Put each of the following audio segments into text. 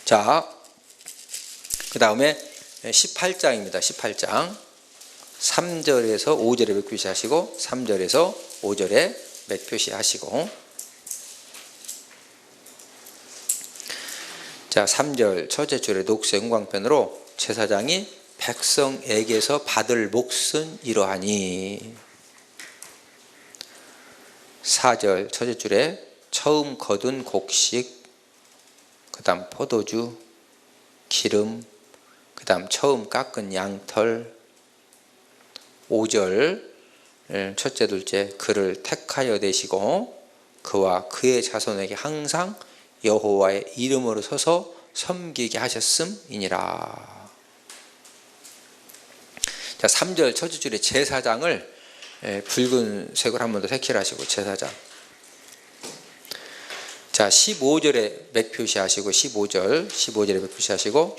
자, 그 다음에 18장입니다. 18장 3절에서 5절에 몇 표시 하시고 3절에서 5절에 몇 표시 하시고. 자, 3절 첫째 줄에 녹색 형광펜으로 제사장이 백성에게서 받을 몫은 이러하니. 4절 첫째 줄에 처음 거둔 곡식, 그 다음 포도주, 기름, 그 다음 처음 깎은 양털. 5절 첫째 둘째 그를 택하여 내시고 그와 그의 자손에게 항상 여호와의 이름으로 서서 섬기게 하셨음이니라. 자, 3절 첫째 줄에 제사장을 붉은색으로 한 번 더 색칠을 하시고 제사장. 자, 15절에 몇 표시 하시고 15절에 몇 표시 하시고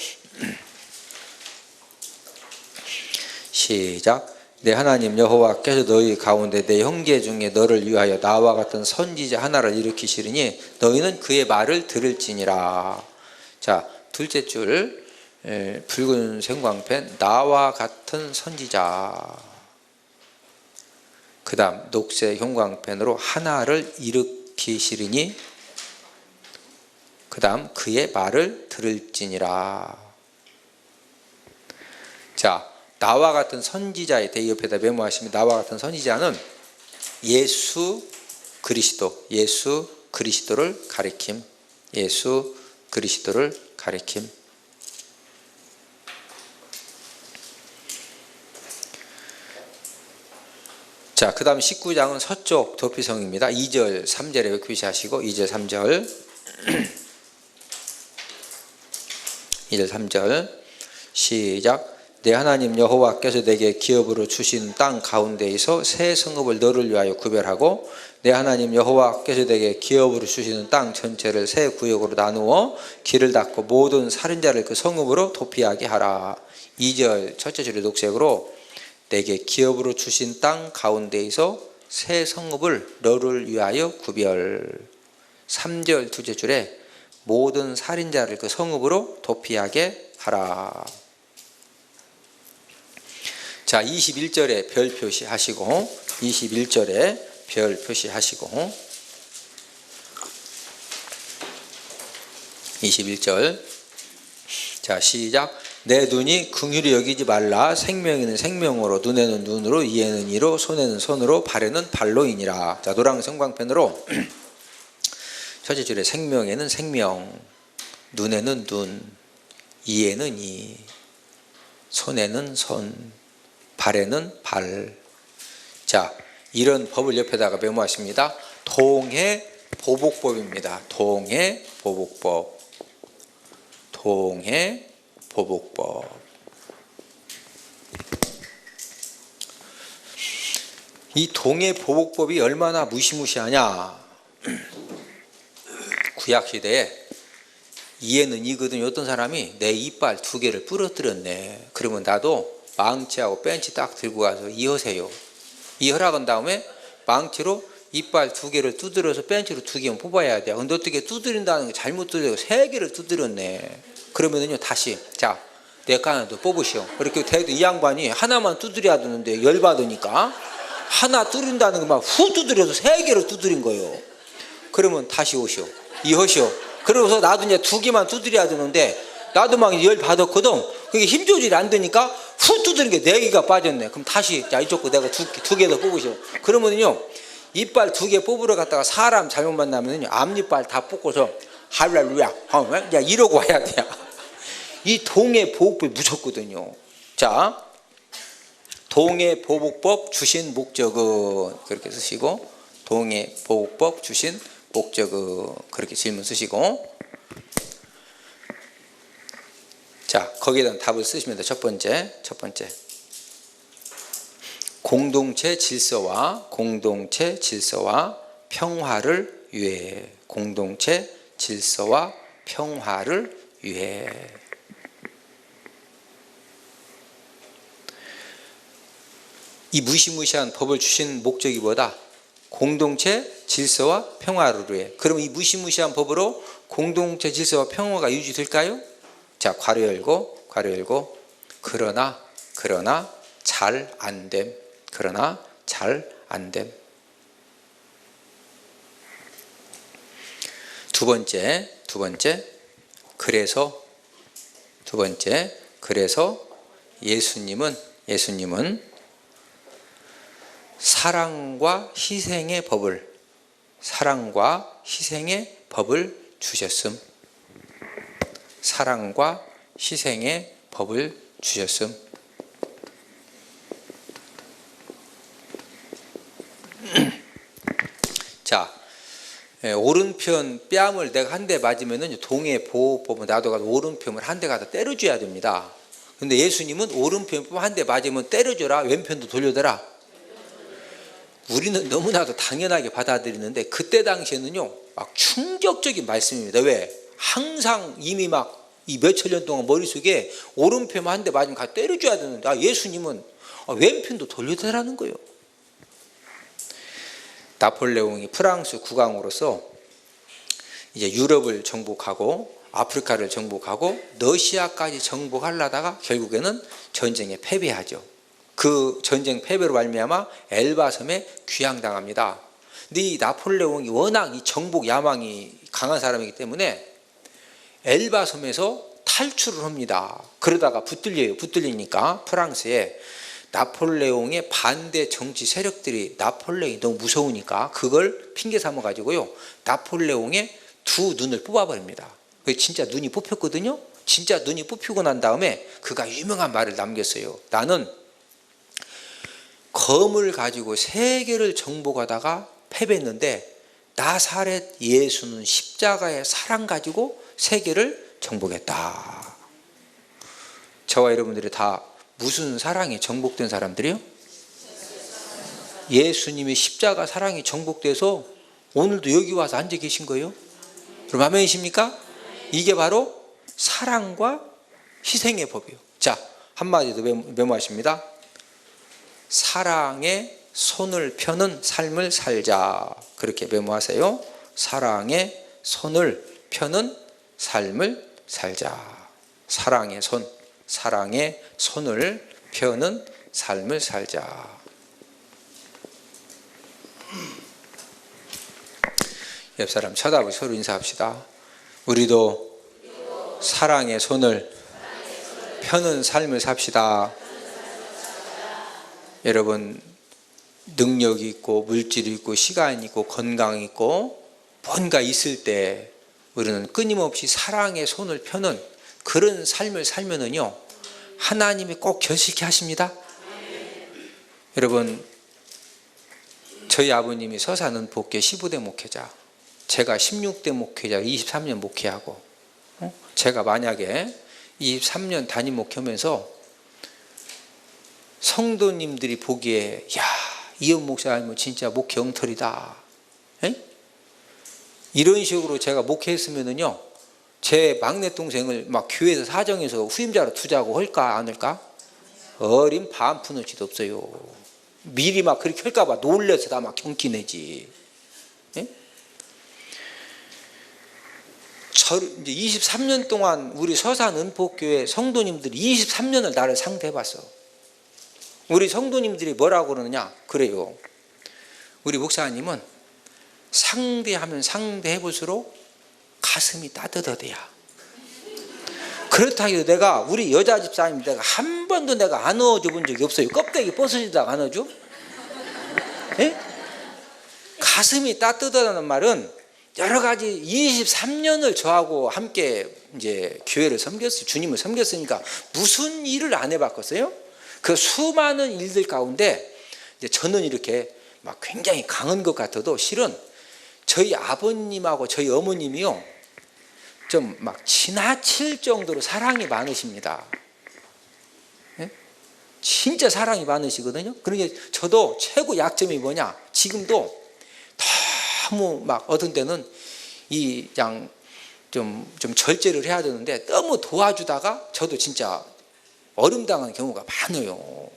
시작. 내 하나님 여호와께서 너희 가운데 내 형제 중에 너를 위하여 나와 같은 선지자 하나를 일으키시리니 너희는 그의 말을 들을지니라. 자, 둘째 줄 붉은 형광펜 나와 같은 선지자. 그 다음 녹색 형광펜으로 하나를 일으키시리니 그 다음 그의 말을 들을지니라. 자, 나와 같은 선지자의 대의 옆에다 메모하시면 나와 같은 선지자는 예수 그리스도를 가리킴. 예수 그리스도를 가리킴. 자, 그 다음 19장은 서쪽 도피성입니다. 2절 3절에 표시하시고 2절 3절 2절 3절 시작. 내 하나님 여호와께서 내게 기업으로 주신 땅 가운데에서 새 성읍을 너를 위하여 구별하고 내 하나님 여호와께서 내게 기업으로 주시는 땅 전체를 새 구역으로 나누어 길을 닫고 모든 살인자를 그 성읍으로 도피하게 하라. 2절 첫째 줄의 녹색으로 내게 기업으로 주신 땅 가운데에서 새 성읍을 너를 위하여 구별. 3절 둘째 줄에 모든 살인자를 그 성읍으로 도피하게 하라. 자, 21절에 별 표시하시고 21절에 별 표시하시고 21절 자, 시작. 내 눈이 긍휼히 여기지 말라. 생명에는 생명으로 눈에는 눈으로 이에는 이로 손에는 손으로 발에는 발로이니라. 자, 노랑 형광펜으로 첫째 줄에 생명에는 생명, 눈에는 눈, 이에는 이, 손에는 손, 발에는 발. 자, 이런 법을 옆에다가 메모하십니다. 동해보복법입니다. 동해보복법. 동해보복법. 이 동해보복법이 얼마나 무시무시하냐. 구약시대에 이에는 이거든요. 어떤 사람이 내 이빨 2개를 부러뜨렸네. 그러면 나도 망치하고 벤치 딱 들고 가서 이으세요. 이 허락한 다음에 망치로 이빨 2개를 두드려서 벤치로 2개만 뽑아야 돼. 근데 어떻게 두드린다는 게 잘못 두드리고 3개를 두드렸네. 그러면은요, 다시 자, 내 거 하나 더 뽑으시오. 이렇게 돼도 이 양반이 하나만 두드려야 되는데 열받으니까 하나 두드린다는 것만 후 두드려서 3개를 두드린 거예요. 그러면 다시 오시오. 이하시오. 그러고서 나도 이제 2개만 두드려야 되는데 나도 막 열받았거든. 그게 힘 조절이 안 되니까 후 두드린 게 4개가 빠졌네. 그럼 다시 자, 이쪽 거 내가 2개 더 뽑으시오. 그러면은요, 이빨 2개 뽑으러 갔다가 사람 잘못 만나면은요, 앞니빨 다 뽑고서 할렐루야 야 이러고 와야 돼요. 이 동해보복법이 무섭거든요. 자, 동해보복법 주신 목적은 그렇게 쓰시고 동해보복법 주신 목적은 그렇게 질문 쓰시고 자, 거기에다 답을 쓰시면 돼요. 첫 번째 공동체 질서와 평화를 위해. 공동체 질서와 평화를 위해. 이 무시무시한 법을 주신 목적이 뭐다? 공동체 질서와 평화를 위해. 그럼 이 무시무시한 법으로 공동체 질서와 평화가 유지될까요? 자, 괄호 열고 그러나 잘 안됨. 그러나 잘 안됨. 두 번째 그래서 예수님은 사랑과 희생의 법을 주셨음. 사랑과 희생의 법을 주셨음. 자, 오른편 뺨을 내가 한 대 맞으면은 동해 보호법은 나도 가서 오른편을 한 대 가서 때려줘야 됩니다. 근데 예수님은 오른편 한 대 맞으면 때려줘라, 왼편도 돌려줘라. 우리는 너무나도 당연하게 받아들이는데 그때 당시에는요 막 충격적인 말씀입니다. 왜? 항상 이미 막 이 몇천 년 동안 머릿속에 오른편만 한 대 맞으면 가서 때려줘야 되는데 예수님은 왼편도 돌려달라는 거예요. 나폴레옹이 프랑스 국왕으로서 이제 유럽을 정복하고 아프리카를 정복하고 러시아까지 정복하려다가 결국에는 전쟁에 패배하죠. 그 전쟁 패배로 말미암아 엘바 섬에 귀양당합니다. 근데 이 나폴레옹이 워낙 이 정복 야망이 강한 사람이기 때문에 엘바 섬에서 탈출을 합니다. 그러다가 붙들리니까 프랑스에 나폴레옹의 반대 정치 세력들이 나폴레옹이 너무 무서우니까 그걸 핑계 삼아 가지고요 나폴레옹의 두 눈을 뽑아버립니다. 진짜 눈이 뽑혔거든요. 진짜 눈이 뽑히고 난 다음에 그가 유명한 말을 남겼어요. 나는 검을 가지고 세계를 정복하다가 패배했는데 나사렛 예수는 십자가의 사랑 가지고 세계를 정복했다. 저와 여러분들이 다 무슨 사랑이 정복된 사람들이요? 예수님의 십자가 사랑이 정복돼서 오늘도 여기 와서 앉아 계신 거예요. 그럼 아멘이십니까? 이게 바로 사랑과 희생의 법이에요. 자, 한마디 더 메모하십니다. 사랑의 손을 펴는 삶을 살자. 그렇게 메모하세요. 사랑의 손을 펴는 삶을 살자. 사랑의 손을 펴는 삶을 살자. 옆 사람 쳐다보고 서로 인사합시다. 우리도 사랑의 손을 펴는 삶을 삽시다. 여러분, 능력이 있고 물질이 있고 시간이 있고 건강이 있고 뭔가 있을 때 우리는 끊임없이 사랑의 손을 펴는 그런 삶을 살면은요 하나님이 꼭 결실케 하십니다. 여러분, 저희 아버님이 서산은복교 15대 목회자, 제가 16대 목회자 23년 목회하고 제가 만약에 23년 담임 목회하면서 성도님들이 보기에 야, 이현 목사님은 진짜 목회 엉터리다, 이런 식으로 제가 목회했으면은요 제 막내 동생을 막 교회에서 사정해서 후임자로 투자하고 할까 안 할까? 어린 반 푸는 짓 없어요. 미리 막 그렇게 할까 봐 놀려서 다 막 경기 내지. 이제 23년 동안 우리 서산 은폭교회 성도님들이 23년을 나를 상대해봤어. 우리 성도님들이 뭐라고 그러느냐? 그래요. 우리 목사님은 상대하면 상대해볼수록 가슴이 따뜻하대야. 그렇다고 해도 내가 우리 여자 집사님 내가 한 번도 내가 안아줘 본 적이 없어요. 껍데기 벗어지다가 안아줘? 가슴이 따뜻하다는 말은 여러 가지 23년을 저하고 함께 이제 교회를 섬겼어요. 주님을 섬겼으니까 무슨 일을 안 해봤겠어요? 그 수많은 일들 가운데 이제 저는 이렇게 막 굉장히 강한 것 같아도 실은 저희 아버님하고 저희 어머님이요 좀 막 지나칠 정도로 사랑이 많으십니다. 진짜 사랑이 많으시거든요. 그러니까 저도 최고 약점이 뭐냐? 지금도 너무 막 어떤 때는 이 그냥 좀 절제를 해야 되는데 너무 도와주다가 저도 진짜 얼음당하는 경우가 많아요.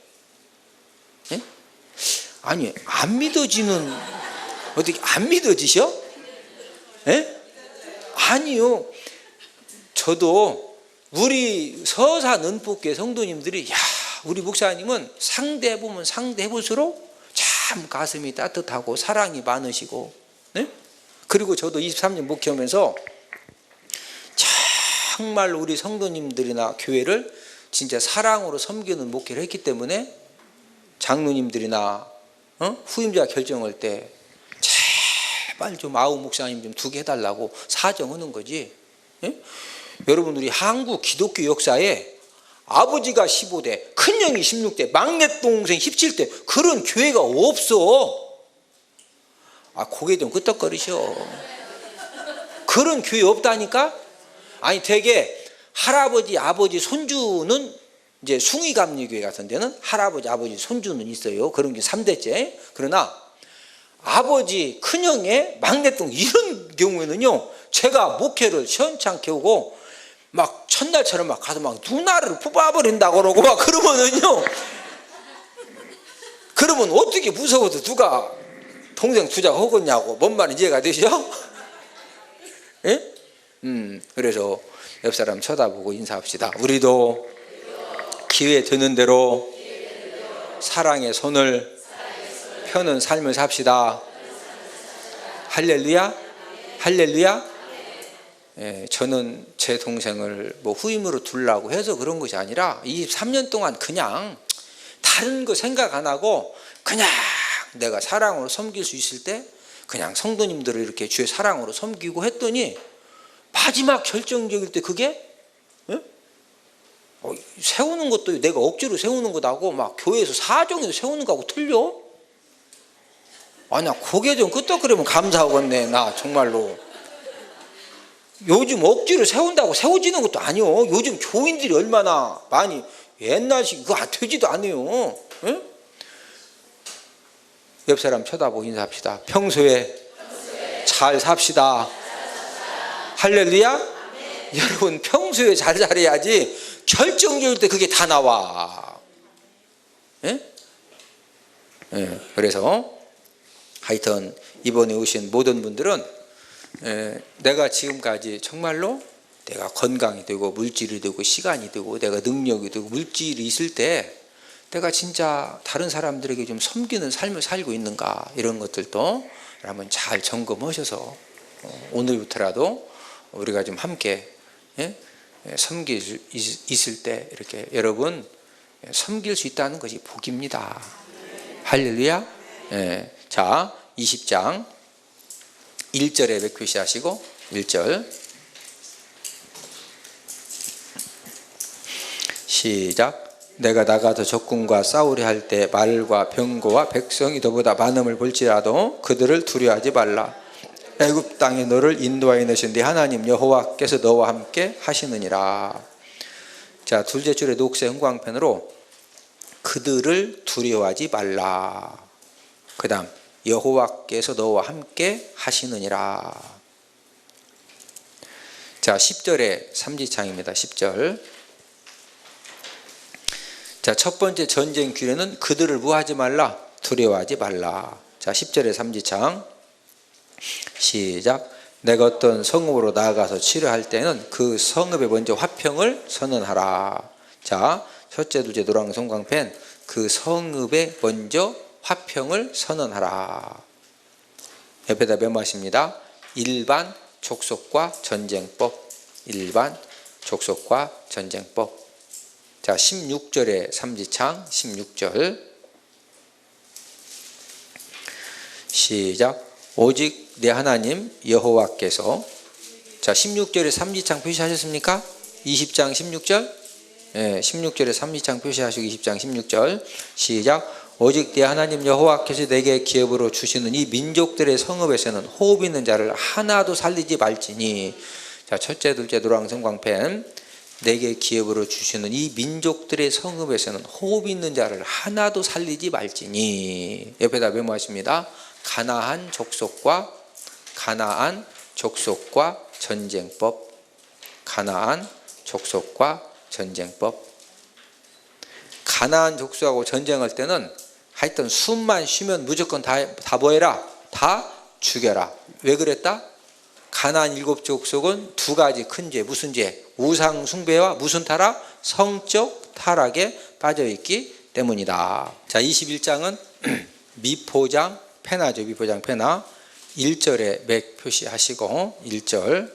아니 안 믿어지는 어떻게 안 믿어지셔? 아니요. 저도 우리 서사 는폭계 성도님들이 야 우리 목사님은 상대해보면 상대해볼수록 참 가슴이 따뜻하고 사랑이 많으시고 네? 그리고 저도 23년 목회하면서 정말 우리 성도님들이나 교회를 진짜 사랑으로 섬기는 목회를 했기 때문에 장로님들이나 후임자 결정할 때 제발 좀 아우 목사님 좀 두게 해달라고 사정하는 거지. 예? 여러분 우리 한국 기독교 역사에 아버지가 15대, 큰형이 16대, 막내 동생 17대 그런 교회가 없어. 아 고개 좀 끄덕거리셔. 그런 교회 없다니까? 아니 되게 할아버지, 아버지, 손주는 이제 숭의감리교회 같은 데는 할아버지, 아버지, 손주는 있어요. 그런 게 3대째. 그러나 아버지, 큰형의 막내동 이런 경우에는요. 제가 목회를 시원찮게 오고 막 첫날처럼 막 가서 막 누나를 뽑아버린다고 그러고 막 그러면은요. 그러면 어떻게 무서워도 누가 동생 투자하겠냐고. 뭔 말인지 이해가 되시죠? 예? 그래서 옆 사람 쳐다보고 인사합시다. 우리도 기회 되는 대로 사랑의 손을 펴는 삶을 삽시다. 할렐루야? 할렐루야? 예, 저는 제 동생을 뭐 후임으로 두려고 해서 그런 것이 아니라 23년 동안 그냥 다른 거 생각 안 하고 그냥 내가 사랑으로 섬길 수 있을 때 그냥 성도님들을 이렇게 주의 사랑으로 섬기고 했더니 마지막 결정적일 때 그게 세우는 것도 내가 억지로 세우는 것하고 막 교회에서 사정해서 세우는 거하고 틀려? 아니야 고개 좀 끄덕거리면 감사하겠네. 나 정말로 요즘 억지로 세운다고 세워지는 것도 아니요. 요즘 교인들이 얼마나 많이 옛날식 그거 되지도 않아요. 응? 옆 사람 쳐다보고 인사합시다. 평소에 잘 삽시다. 할렐루야? 여러분 평소에 잘 살아야지 결정적일 때 그게 다 나와. 예? 예, 그래서 하여튼 이번에 오신 모든 분들은 내가 지금까지 정말로 내가 건강이 되고 물질이 되고 시간이 되고 내가 능력이 되고 물질이 있을 때 내가 진짜 다른 사람들에게 좀 섬기는 삶을 살고 있는가 이런 것들도 한번 잘 점검하셔서 오늘부터라도 우리가 좀 함께 섬길 수 있을 때 이렇게 여러분 섬길 수 있다는 것이 복입니다. 할렐루야. 자 20장 1절에 몇 표시 하시고 1절 시작. 내가 나가서 적군과 싸우려 할 때 말과 병거와 백성이 너보다 많음을 볼지라도 그들을 두려워하지 말라. 애굽 땅에 너를 인도하여 내신 네 하나님 여호와께서 너와 함께 하시느니라. 자 둘째 줄에 녹색 형광펜으로 그들을 두려워하지 말라. 그 다음 여호와께서 너와 함께 하시느니라. 자 10절에 삼지창입니다. 10절. 자 첫 번째 전쟁 규례는 그들을 뭐하지 말라? 두려워하지 말라. 자 10절에 삼지창 시작. 내가 어떤 성읍으로 나아가서 치료할 때는 그 성읍에 먼저 화평을 선언하라. 자 첫째 둘째 노랑 성광펜 그 성읍에 먼저 화평을 선언하라. 옆에다 메모하십니다. 일반 족속과 전쟁법. 일반 족속과 전쟁법. 자 16절에 삼지창 16절 시작. 오직 내 하나님 여호와께서. 자 16절에 삼지창 표시하셨습니까? 20장 16절 16절에 삼지창 표시하시고 20장 16절 시작. 오직 네 하나님 여호와께서 내게 기업으로 주시는 이 민족들의 성읍에서는 호흡 있는 자를 하나도 살리지 말지니. 자 첫째 둘째 노랑 성광펜 내게 기업으로 주시는 이 민족들의 성읍에서는 호흡 있는 자를 하나도 살리지 말지니. 옆에다 메모하십니다. 가나안 족속과 전쟁법. 가나안 족속과 전쟁법. 가나안 족속하고 전쟁할 때는 하여튼 숨만 쉬면 무조건 다 뭐해라? 다 죽여라. 왜 그랬다? 가나안 7 족속은 두 가지 큰 죄, 무슨 죄? 우상 숭배와 무슨 타락? 성적 타락에 빠져 있기 때문이다. 자, 21장은 미포장 페나죠. 미포장 페나. 1절에 맥 표시하시고 1절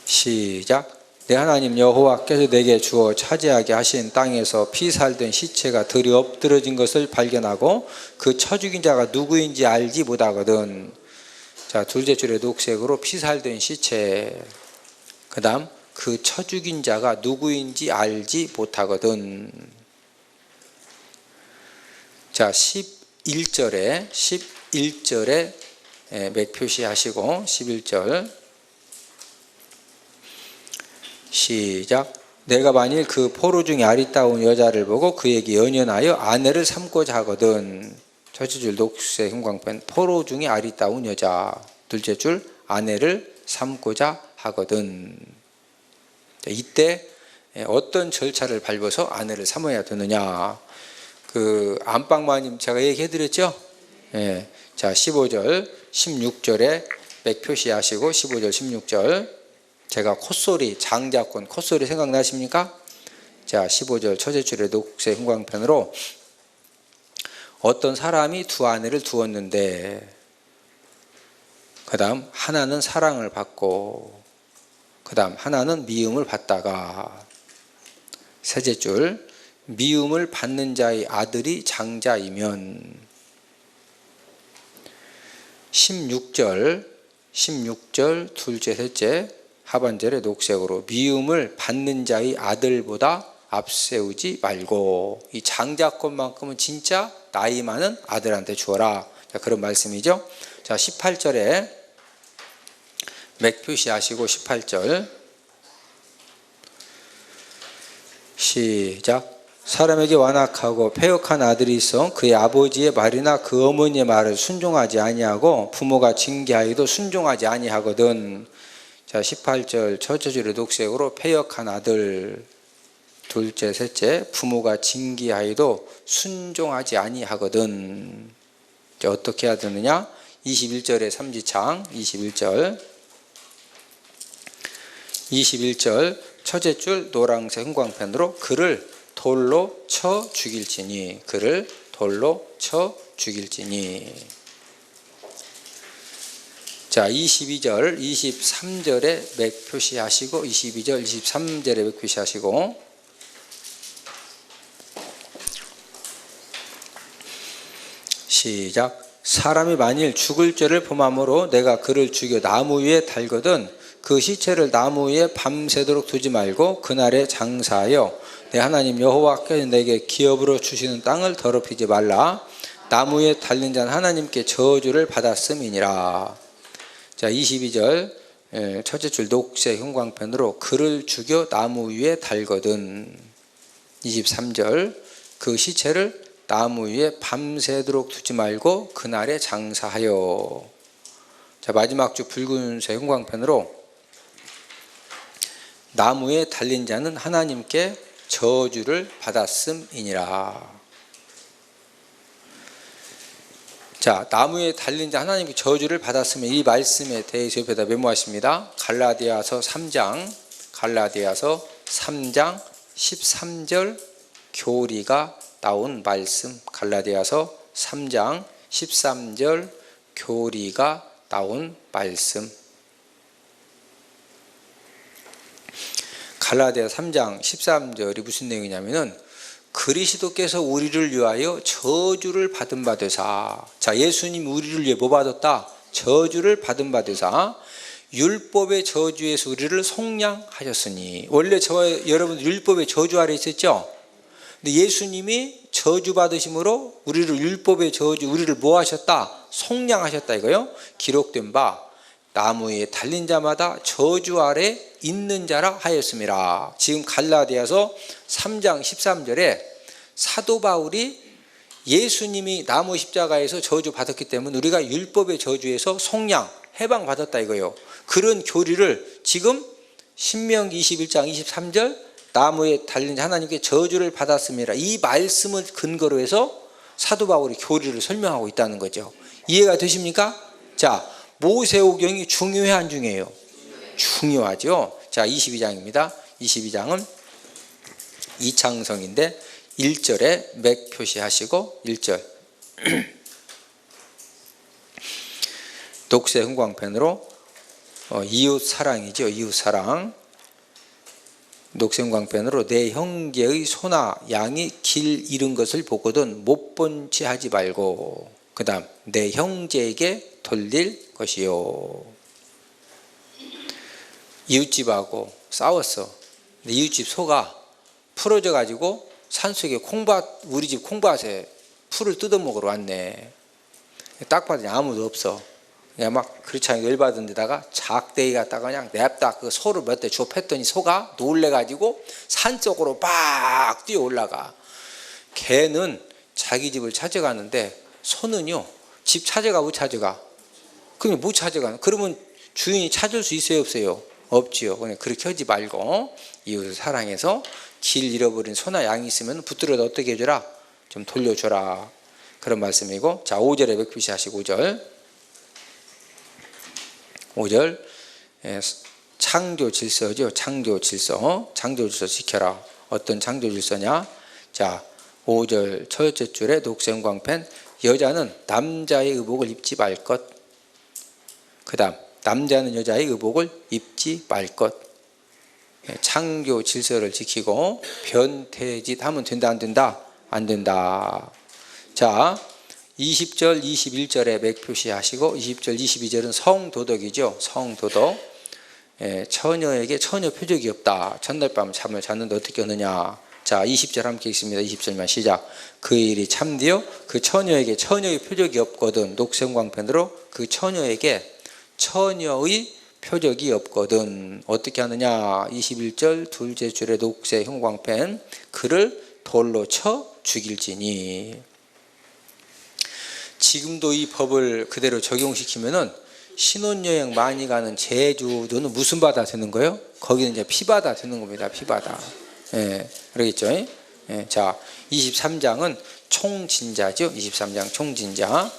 시작. 내 하나님 여호와께서 내게 주어 차지하게 하신 땅에서 피 살던 시체가 들이 엎드러진 것을 발견하고 그 쳐 죽인 자가 누구인지 알지 못하거든. 자, 둘째 줄에 녹색으로 피 살던 시체. 그 다음 그 쳐 죽인 자가 누구인지 알지 못하거든. 자, 11절에 맥 표시하시고 11절 시작. 내가 만일 그 포로 중에 아리따운 여자를 보고 그에게 연연하여 아내를 삼고자 하거든. 첫째 줄 녹색 형광펜 포로 중에 아리따운 여자. 둘째 줄 아내를 삼고자 하거든. 이때 어떤 절차를 밟아서 아내를 삼아야 되느냐. 그 안방마님 제가 얘기해드렸죠. 예. 자, 15절 16절에 맥 표시하시고 15절 16절 제가 콧소리, 장자권 콧소리 생각나십니까? 자, 15절 첫째 줄에 녹색 형광펜으로 어떤 사람이 두 아내를 두었는데 그 다음 하나는 사랑을 받고 그 다음 하나는 미움을 받다가 셋째 줄 미움을 받는 자의 아들이 장자이면 16절 둘째 셋째 하반절에 녹색으로 미움을 받는 자의 아들보다 앞세우지 말고 이 장자권만큼은 진짜 나이 많은 아들한테 주어라. 자, 그런 말씀이죠. 자, 18절에 맥 표시하시고 18절 시작. 사람에게 완악하고 패역한 아들이 있어 그의 아버지의 말이나 그 어머니의 말을 순종하지 아니하고 부모가 징계하여도 순종하지 아니하거든. 자, 18절 첫째 줄에 녹색으로 패역한 아들 둘째 셋째 부모가 징계하여도 순종하지 아니하거든. 자, 어떻게 해야 되느냐? 21절에 삼지창 21절 첫째 줄 노란색 형광펜으로 그를 돌로 쳐 죽일지니 그를 돌로 쳐 죽일지니. 자, 22절 23절에 맥 표시하시고 22절 23절에 맥 표시하시고 시작. 사람이 만일 죽을 죄를 범함으로 내가 그를 죽여 나무 위에 달거든 그 시체를 나무 위에 밤새도록 두지 말고 그날에 장사하여 내 하나님 여호와께서 내게 기업으로 주시는 땅을 더럽히지 말라. 나무 위에 달린 자는 하나님께 저주를 받았음이니라. 자, 22절 첫째 줄 녹색 형광펜으로 그를 죽여 나무 위에 달거든. 23절 그 시체를 나무 위에 밤새도록 두지 말고 그날에 장사하여. 자, 마지막 줄 붉은색 형광펜으로 나무에 달린 자는 하나님께 저주를 받았음이니라. 자, 나무에 달린 자 하나님께 저주를 받았으면 이 말씀에 대해서 옆에다 메모하십니다. 갈라디아서 3장 13절 교리가 나온 말씀. 갈라디아서 3장 13절 교리가 나온 말씀. 갈라디아 3장 13절이 무슨 내용이냐면은 그리스도께서 우리를 위하여 저주를 받은 바 되사. 자, 예수님 우리를 위해 뭐 받았다? 저주를 받은 바 되사 율법의 저주에서 우리를 속량하셨으니. 원래 저와 여러분 율법의 저주 아래 있었죠? 근데 예수님이 저주 받으심으로 우리를 율법의 저주, 우리를 뭐 하셨다? 속량하셨다 이거요. 기록된 바 나무에 달린 자마다 저주 아래 있는 자라 하였음이라. 지금 갈라디아서 3장 13절에 사도 바울이 예수님이 나무 십자가에서 저주 받았기 때문에 우리가 율법의 저주에서 속량, 해방받았다 이거요. 그런 교리를 지금 신명기 21장 23절 나무에 달린 자 하나님께 저주를 받았음이라. 이 말씀을 근거로 해서 사도 바울이 교리를 설명하고 있다는 거죠. 이해가 되십니까? 자, 모세오경이 중요해 안 중요해요? 중요하죠. 자, 22장입니다. 22장은 이창성인데 1절에 맥 표시하시고 1절 독세 흥광펜으로 이웃 사랑이죠. 이웃 사랑. 녹색 광펜으로 내 형제의 소나 양이 길 잃은 것을 보거든 못 본 채 하지 말고, 그 다음 내 형제에게 돌릴 것이요. 이웃집하고 싸웠어. 근데 이웃집 소가 풀어져 가지고 산속에 우리 집 콩밭에 풀을 뜯어먹으러 왔네. 딱 봤더니 아무도 없어. 그냥 막 그렇지 않게 열받은 데다가 작대기 갖다가 그냥 냅다 그 소를 몇 대 줘 팼더니 소가 놀래가지고 산 쪽으로 막 뛰어 올라가. 개는 자기 집을 찾아가는데 소는요 집 찾아가 못 찾아가? 그냥 못 찾아가. 그러면 주인이 찾을 수 있어요 없어요? 없지요. 그냥 그렇게 하지 말고 이웃을 사랑해서 길 잃어버린 소나 양이 있으면 붙들어도 어떻게 해줘라? 좀 돌려줘라. 그런 말씀이고, 자 5절에 맥표시 하시고 5절 창조 질서죠. 창조 질서 지켜라. 어떤 창조 질서냐? 자 5절 첫째 줄에 녹색광펜 여자는 남자의 의복을 입지 말 것. 그 다음 남자는 여자의 의복을 입지 말 것. 창조 질서를 지키고 변태짓 하면 된다 안 된다? 안 된다. 자 20절 21절에 맥 표시하시고 20절 22절은 성도덕이죠. 성도덕. 처녀에게 처녀 표적이 없다. 첫날 밤 잠을 잤는데 어떻게 하느냐. 자 20절 함께 읽습니다. 20절만 시작. 그 일이 참되어 그 처녀에게 처녀의 표적이 없거든. 녹색광펜으로 그 처녀에게 처녀의 표적이 없거든. 어떻게 하느냐. 21절 둘째 줄에 녹색 형광펜 그를 돌로 쳐 죽일지니. 지금도 이 법을 그대로 적용시키면은 신혼여행 많이 가는 제주도는 무슨 바다 되는 거예요? 거기는 이제 피바다 되는 겁니다. 피바다. 예, 그러겠죠? 예, 자, 23장은 총진자죠. 23장 총진자.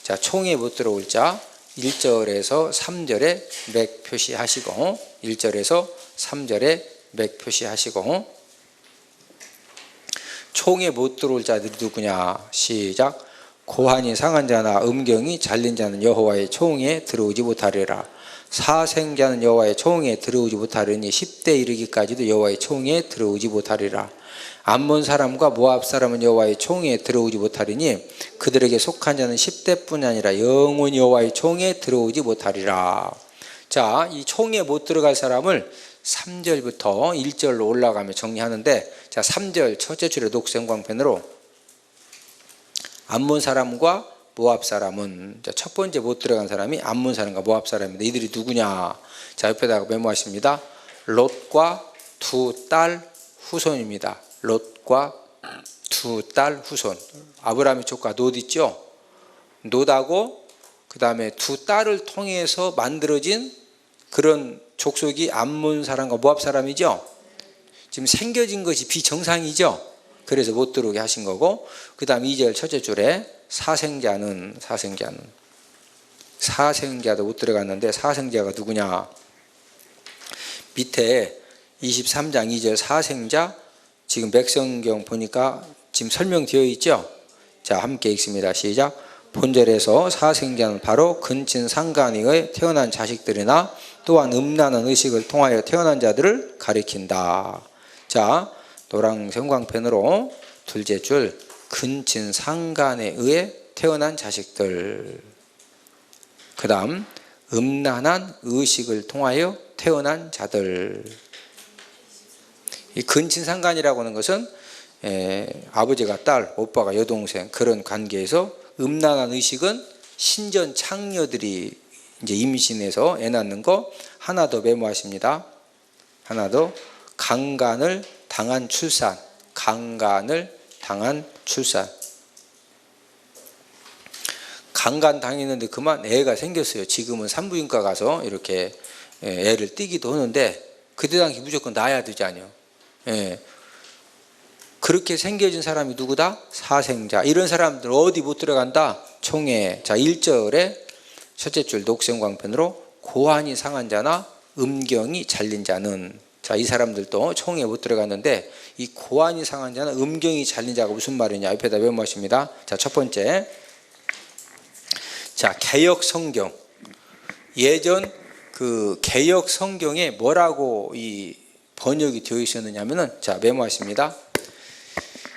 자, 총에 못 들어올 자 1절에서 3절에 맥 표시하시고 1절에서 3절에 맥 표시하시고. 총에 못 들어올 자들이 누구냐? 시작. 고환이 상한 자나 음경이 잘린 자는 여호와의 총에 들어오지 못하리라. 사생자는 여호와의 총에 들어오지 못하리니 10대 이르기까지도 여호와의 총에 들어오지 못하리라. 암몬 사람과 모압 사람은 여호와의 총에 들어오지 못하리니 그들에게 속한 자는 10대뿐 아니라 영원히 여호와의 총에 들어오지 못하리라. 자, 이 총에 못 들어갈 사람을 3절부터 1절로 올라가며 정리하는데, 자 3절 첫째 줄에 녹색광펜으로 암몬 사람과 모압 사람은, 첫 번째 못 들어간 사람이 암몬 사람과 모압 사람입니다. 이들이 누구냐? 자 옆에다가 메모하십니다. 롯과 두 딸 후손입니다. 롯과 두 딸 후손. 아브라함의 조카 롯 있죠? 롯하고 그 다음에 두 딸을 통해서 만들어진 그런 족속이 암몬 사람과 모압 사람이죠. 지금 생겨진 것이 비정상이죠. 그래서 못 들어오게 하신 거고, 그 다음 2절 첫째 줄에 사생자도 못 들어갔는데 사생자가 누구냐? 밑에 23장 2절 사생자, 지금 맥성경 보니까 지금 설명되어 있죠. 자 함께 읽습니다. 시작. 본절에서 사생자는 바로 근친 상간에 태어난 자식들이나 또한 음란한 의식을 통하여 태어난 자들을 가리킨다. 자 노랑 형광펜으로 둘째 줄 근친 상간에 의해 태어난 자식들. 그 다음 음란한 의식을 통하여 태어난 자들. 이 근친 상간이라고 하는 것은 아버지가 딸, 오빠가 여동생 그런 관계에서, 음란한 의식은 신전 창녀들이 이제 임신해서 애 낳는 거. 하나 더 메모하십니다. 하나 더. 강간을 당한 출산. 강간을 당한 출산. 강간 당했는데 그만 애가 생겼어요. 지금은 산부인과 가서 이렇게 애를 띄기도 하는데 그때 당시 무조건 낳아야 되지 않아요. 그렇게 생겨진 사람이 누구다? 사생자. 이런 사람들 어디 못 들어간다? 총회. 자, 1절에 첫째 줄 녹성광편으로 고환이 상한 자나 음경이 잘린 자는, 자, 이 사람들도 총회에 못 들어갔는데 이 고환이 상한 자나 음경이 잘린 자가 무슨 말이냐 옆에다 메모하십니다. 자, 첫 번째, 자, 개역 성경. 예전 그 개역 성경에 뭐라고 이 번역이 되어 있었느냐면은, 자, 메모하십니다.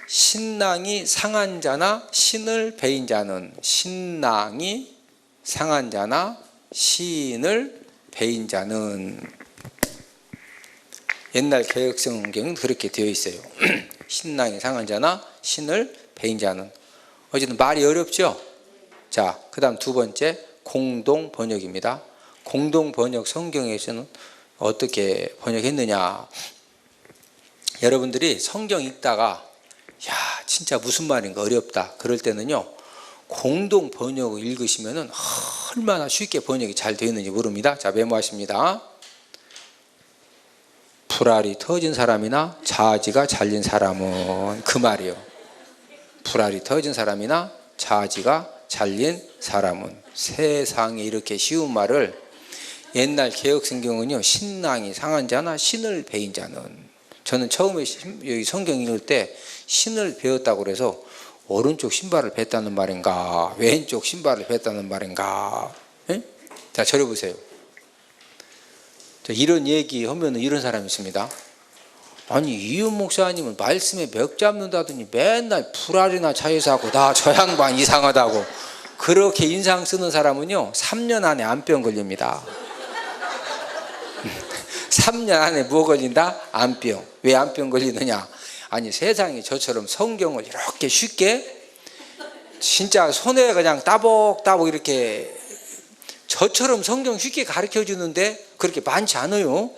신랑이 상한 자나 신을 배인 자는, 신랑이 상한 자나 신을 배인 자는, 옛날 개역 성경은 그렇게 되어 있어요. 신랑이 상한 자나 신을 배인 자는. 어쨌든 말이 어렵죠. 자, 그 다음 두 번째, 공동 번역입니다. 공동 번역 성경에서는 어떻게 번역했느냐. 여러분들이 성경 읽다가 야, 진짜 무슨 말인가 어렵다 그럴 때는요, 공동 번역을 읽으시면은 얼마나 쉽게 번역이 잘 되어 있는지 모릅니다. 자, 메모하십니다. 불알이 터진 사람이나 자아지가 잘린 사람은, 그 말이요. 불알이 터진 사람이나 자아지가 잘린 사람은. 세상에 이렇게 쉬운 말을 옛날 개역성경은요, 신랑이 상한 자나 신을 배인 자는. 저는 처음에 여기 성경 읽을 때 신을 배웠다고 그래서 오른쪽 신발을 뱉다는 말인가 왼쪽 신발을 뱉다는 말인가. 에? 자, 저리 보세요. 이런 얘기 하면 이런 사람이 있습니다. 아니, 이윤 목사님은 말씀에 멱 잡는다더니 맨날 불알이나 차에서 하고 나 저 양반 이상하다고 그렇게 인상 쓰는 사람은요 3년 안에 암병 걸립니다. 3년 안에 뭐 걸린다? 암병. 왜 암병 걸리느냐? 아니, 세상에 저처럼 성경을 이렇게 쉽게 진짜 손에 그냥 따복따복 이렇게 저처럼 성경 쉽게 가르쳐 주는데 그렇게 많지 않아요.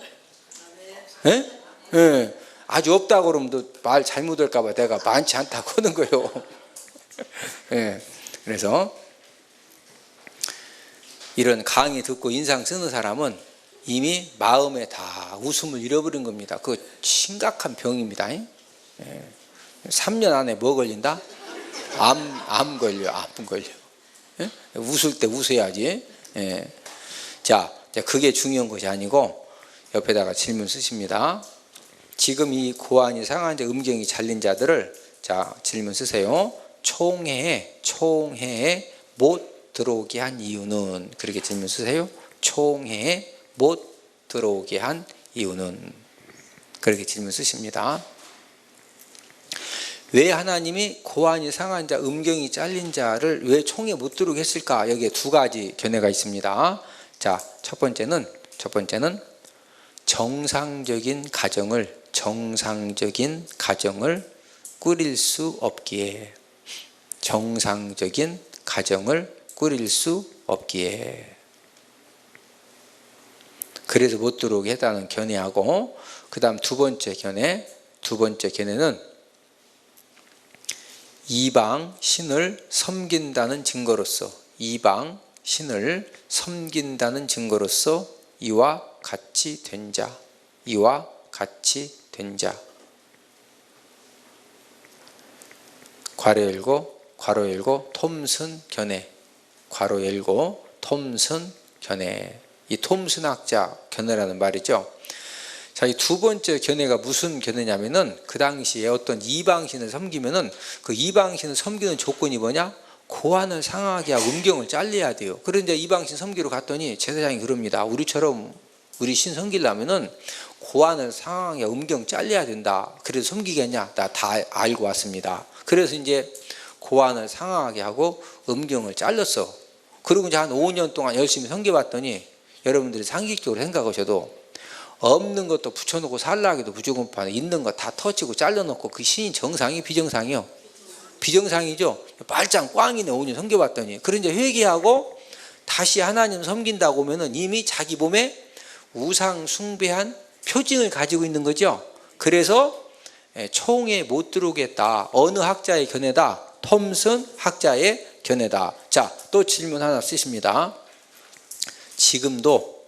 예? 예. 아주 없다고 그러면 말 잘못할까 봐 내가 많지 않다고 하는 거예요. 예. 그래서 이런 강의 듣고 인상 쓰는 사람은 이미 마음에 다 웃음을 잃어버린 겁니다. 그거 심각한 병입니다. 예. 3년 안에 뭐 걸린다? 암 걸려. 예? 웃을 때 웃어야지. 예. 자, 그게 중요한 것이 아니고 옆에다가 질문 쓰십니다. 지금 이 고환이 상한 자, 음경이 잘린 자들을, 자, 질문 쓰세요. 총회에 못 들어오게 한 이유는, 그렇게 질문 쓰세요. 총회에 못 들어오게 한 이유는, 그렇게 질문 쓰십니다. 왜 하나님이 고환이 상한 자, 음경이 잘린 자를 왜 총에 못 들어오게 했을까? 여기에 두 가지 견해가 있습니다. 자, 첫 번째는 정상적인 가정을 꾸릴 수 없기에, 정상적인 가정을 꾸릴 수 없기에, 그래서 못 들어오게 했다는 견해하고, 그 다음 두 번째 견해는 이방 신을 섬긴다는 증거로서, 이와 같이 된 자, 괄호 열고 톰슨 견해, 이 톰슨 학자 견해라는 말이죠. 자, 이 두 번째 견해가 무슨 견해냐면은, 그 당시에 어떤 이방신을 섬기면은 그 이방신을 섬기는 조건이 뭐냐? 고환을 상하게 하고 음경을 잘려야 돼요. 그런데 이방신 섬기러 갔더니 제사장이 그럽니다. 우리처럼 우리 신 섬기려면은 고환을 상하게 하고 음경 잘려야 된다. 그래서 섬기겠냐? 나 다 알고 왔습니다. 그래서 이제 고환을 상하게 하고 음경을 잘랐어. 그리고 이제 한 5년 동안 열심히 섬겨봤더니 여러분들이 상식적으로 생각하셔도 없는 것도 붙여놓고 살라기도 부족한판에 있는 거 다 터치고 잘라놓고 그 신이 정상이 비정상이요? 비정상이죠. 빨짱 꽝이네. 5년 섬겨봤더니. 그런 이제 회개하고 다시 하나님 섬긴다고 하면은 이미 자기 몸에 우상 숭배한 표징을 가지고 있는 거죠. 그래서 총에 못 들어오겠다. 어느 학자의 견해다? 톰슨 학자의 견해다. 자, 또 질문 하나 쓰십니다. 지금도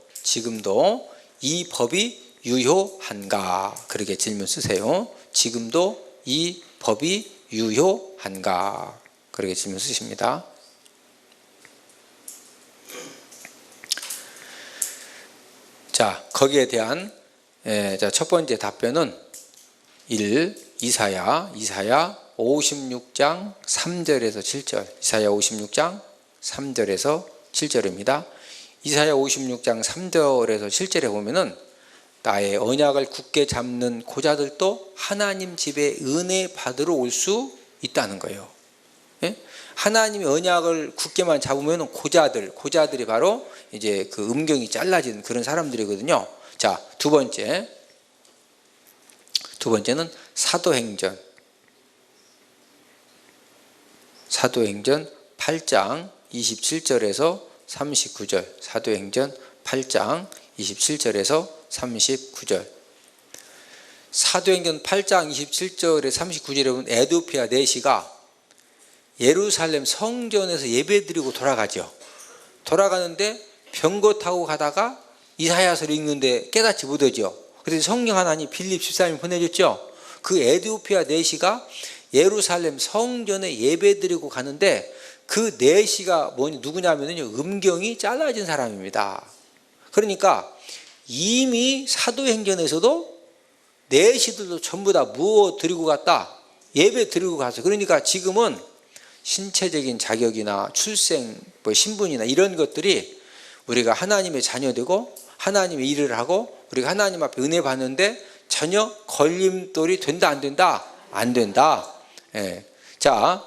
이 법이 유효한가? 그렇게 질문 쓰세요. 지금도 이 법이 유효한가? 그렇게 질문 쓰십니다. 자, 거기에 대한 첫 번째 답변은 1. 이사야 56장 3절에서 7절. 이사야 56장 3절에서 7절입니다. 이사야 56장 3절에서 7절에 보면은 나의 언약을 굳게 잡는 고자들도 하나님 집에 은혜 받으러 올 수 있다는 거예요. 예? 하나님의 언약을 굳게만 잡으면 고자들이 바로 이제 그 음경이 잘라진 그런 사람들이거든요. 자, 두 번째는 사도행전 8장 27절에서 39절. 사도행전 8장 27절에서 39절. 사도행전 8장 27절에 39절에 보면 에디오피아 내시가 예루살렘 성전에서 예배드리고 돌아가죠. 돌아가는데 병거 타고 가다가 이사야서를 읽는데 깨닫지 못하죠. 그래서 성령 하나님 빌립 13이 보내줬죠. 그 에디오피아 내시가 예루살렘 성전에 예배드리고 가는데 그 내시가 누구냐면요, 음경이 잘라진 사람입니다. 그러니까 이미 사도행전에서도 내시들도 전부 다 무엇 드리고 갔다? 예배 드리고 갔어. 그러니까 지금은 신체적인 자격이나 출생, 신분이나 이런 것들이 우리가 하나님의 자녀되고 하나님의 일을 하고 우리가 하나님 앞에 은혜 받는데 전혀 걸림돌이 된다 안 된다? 안 된다. 예. 자,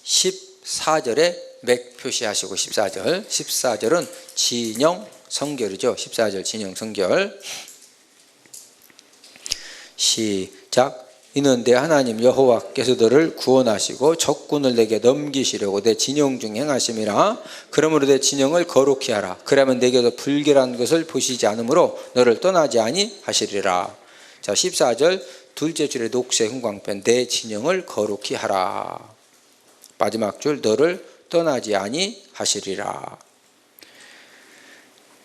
14절에 맥 표시하시고 14절은 진영 성결이죠. 14절 진영 성결. 시작. 이는 내 하나님 여호와께서 너를 구원하시고 적군을 내게 넘기시려고 내 진영 중 행하심이라. 그러므로 내 진영을 거룩히 하라. 그러면 내게서 불결한 것을 보시지 않으므로 너를 떠나지 아니하시리라. 자, 14절 둘째 줄에 녹색 형광펜 내 진영을 거룩히 하라. 마지막 줄 너를 떠나지 아니하시리라.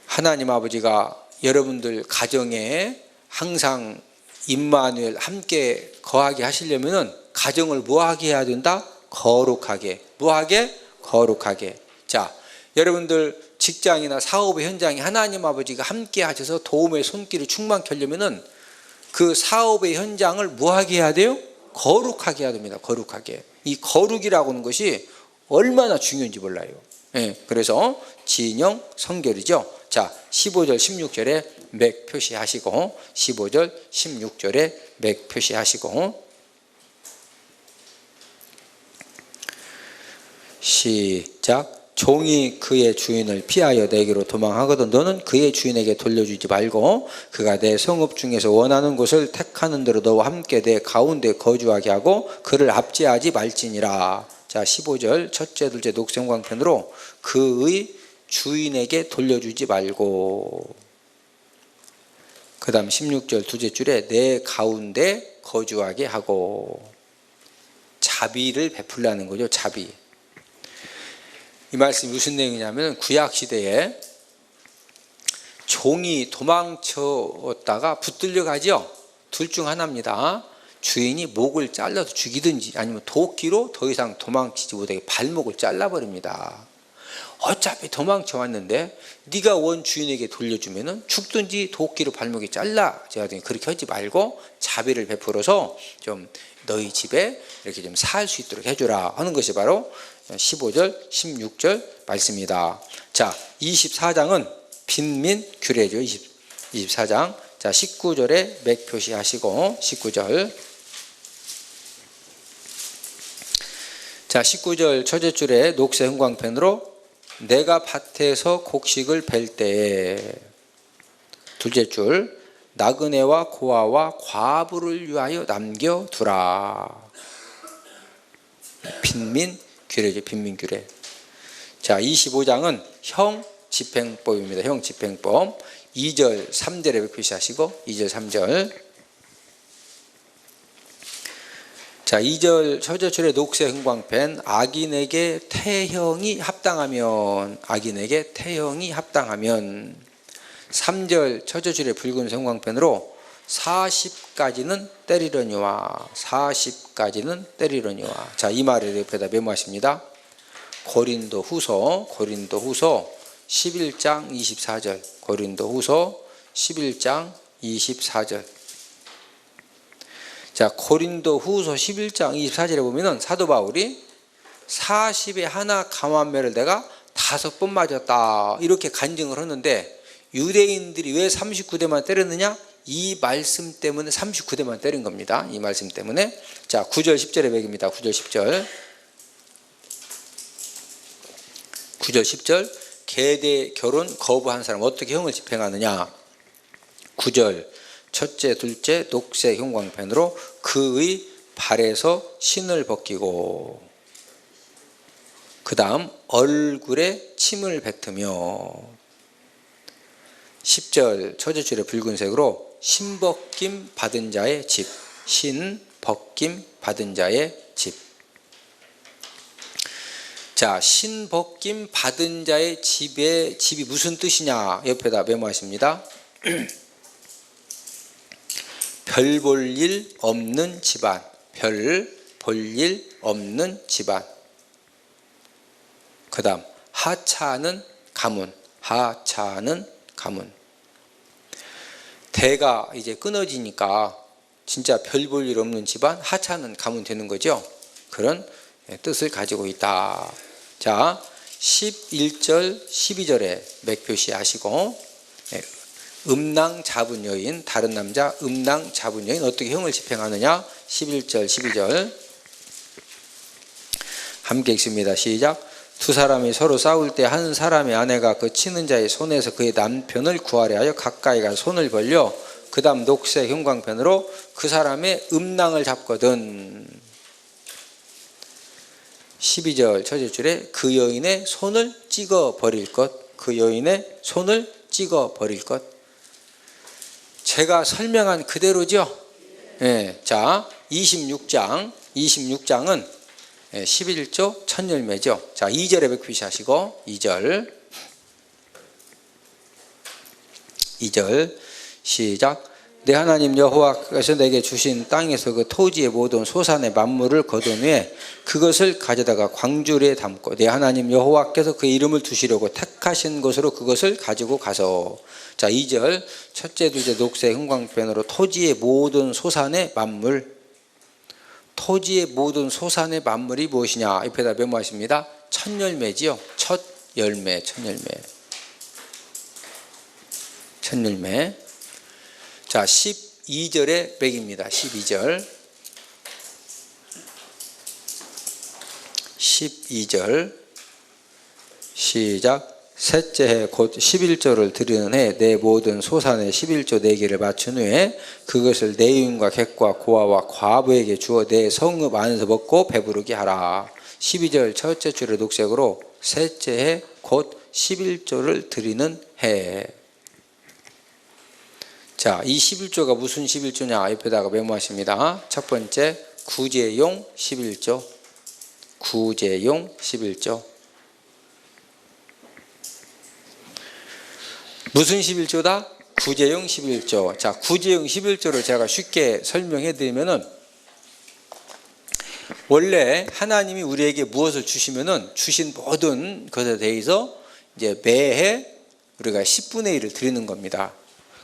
하나님 아버지가 여러분들 가정에 항상 임마누엘 함께 거하게 하시려면은 가정을 뭐하게 해야 된다? 거룩하게. 뭐하게? 거룩하게. 자, 여러분들 직장이나 사업의 현장에 하나님 아버지가 함께 하셔서 도움의 손길을 충만케 하려면은 그 사업의 현장을 뭐하게 해야 돼요? 거룩하게 해야 됩니다. 거룩하게. 이 거룩이라고 하는 것이 얼마나 중요한지 몰라요. 예, 그래서 진영 성결이죠. 자, 15절 16절에 맥 표시하시고 15절 16절에 맥 표시하시고 시작. 종이 그의 주인을 피하여 내게로 도망하거든 너는 그의 주인에게 돌려주지 말고 그가 내 성읍 중에서 원하는 곳을 택하는 대로 너와 함께 내 가운데 거주하게 하고 그를 압제하지 말지니라. 자, 15절 첫째 둘째 녹색 광펜으로 그의 주인에게 돌려주지 말고, 그 다음 16절 두째 줄에 내 가운데 거주하게 하고, 자비를 베풀라는 거죠. 자비. 이 말씀이 무슨 내용이냐면 구약시대에 종이 도망쳤다가 붙들려 가죠. 둘 중 하나입니다. 주인이 목을 잘라서 죽이든지 아니면 도끼로 더 이상 도망치지 못하게 발목을 잘라버립니다. 어차피 도망쳐 왔는데 네가 원 주인에게 돌려주면은 죽든지 도끼로 발목이 잘라져야 되니 그렇게 하지 말고 자비를 베풀어서 좀 너희 집에 이렇게 좀 살 수 있도록 해주라 하는 것이 바로 15절 16절 말씀입니다. 자, 24장은 빈민 규례죠. 24장. 자, 19절에 맥 표시하시고 19절. 자, 19절 첫째 줄에 녹색 형광펜으로 내가 밭에서 곡식을 벨 때에, 둘째 줄 나그네와 고아와 과부를 위하여 남겨두라. 빈민 규례죠. 빈민 규례. 자, 25장은 형 집행법입니다. 형 집행법. 2절 3절에 표시하시고 2절 3절. 자, 2절 첫째 줄에 녹색 형광펜 악인에게 태형이 합당하면, 악인에게 태형이 합당하면. 3절 첫째 줄에 붉은 형광펜으로 40까지는 때리려니와, 40까지는 때리려니와. 자, 이 말을 옆에다 메모하십니다. 고린도 후서 11장 24절. 고린도후서 11장 24절. 자, 고린도후서 11장 24절에 보면은 사도 바울이 40에 하나 감암매를 내가 5번 맞았다 이렇게 간증을 하는데, 유대인들이 왜 39대만 때렸느냐? 이 말씀 때문에 39대만 때린 겁니다. 이 말씀 때문에. 자, 9절 10절의 맥입니다. 9절 10절. 9절 10절. 계대 결혼 거부한 사람 어떻게 형을 집행하느냐? 9절. 첫째 둘째 녹색 형광펜으로 그의 발에서 신을 벗기고, 그 다음 얼굴에 침을 뱉으며, 10절 첫째 줄에 붉은색으로 신벗김 받은 자의 집. 신벗김 받은 자의 집. 자, 신벗김 받은 자의 집이 무슨 뜻이냐? 옆에다 메모하십니다. 별 볼 일 없는 집안. 별 볼 일 없는 집안. 그 다음 하차하는 가문. 하차하는 가문. 대가 이제 끊어지니까 진짜 별 볼 일 없는 집안, 하차하는 가문 되는 거죠. 그런 뜻을 가지고 있다. 자, 11절 12절에 맥 표시하시고, 음낭 잡은 여인, 다른 남자 음낭 잡은 여인 어떻게 형을 집행하느냐? 11절 12절 함께 읽습니다. 시작. 두 사람이 서로 싸울 때 한 사람의 아내가 그 치는 자의 손에서 그의 남편을 구하려 하여 가까이 가서 손을 벌려 그 다음 녹색 형광펜으로 그 사람의 음낭을 잡거든. 12절 첫째 줄에 그 여인의 손을 찍어 버릴 것. 그 여인의 손을 찍어 버릴 것. 제가 설명한 그대로죠. 네. 자, 26장은 11조 첫 열매죠. 자, 2절에 백표시하시고 2절 시작. 내 하나님 여호와께서 내게 주신 땅에서 그 토지의 모든 소산의 만물을 거둔 후에 그것을 가져다가 광주리에 담고 내 하나님 여호와께서 그 이름을 두시려고 택하신 곳으로 그것을 가지고 가서. 자, 2절 첫째 둘째 녹색 형광펜으로 토지의 모든 소산의 만물. 토지의 모든 소산의 만물이 무엇이냐? 옆에다 메모하십니다. 첫 열매지요. 첫 열매. 자, 12절의 맥입니다. 12절 시작. 셋째 해 곧 11조를 드리는 해 내 모든 소산의 11조 4개를 바친 후에 그것을 내 유인과 객과 고아와 과부에게 주어 내 성읍 안에서 먹고 배부르게 하라. 12절 첫째 줄의 녹색으로 셋째 해 곧 11조를 드리는 해. 자, 이 11조가 무슨 11조냐? 옆에다가 메모하십니다. 첫 번째 구제용 11조. 구제용 11조. 무슨 11조다? 구제용 11조. 자, 구제용 11조를 제가 쉽게 설명해 드리면은, 원래 하나님이 우리에게 무엇을 주시면은 주신 모든 것에 대해서 이제 매해 우리가 10분의 1을 드리는 겁니다.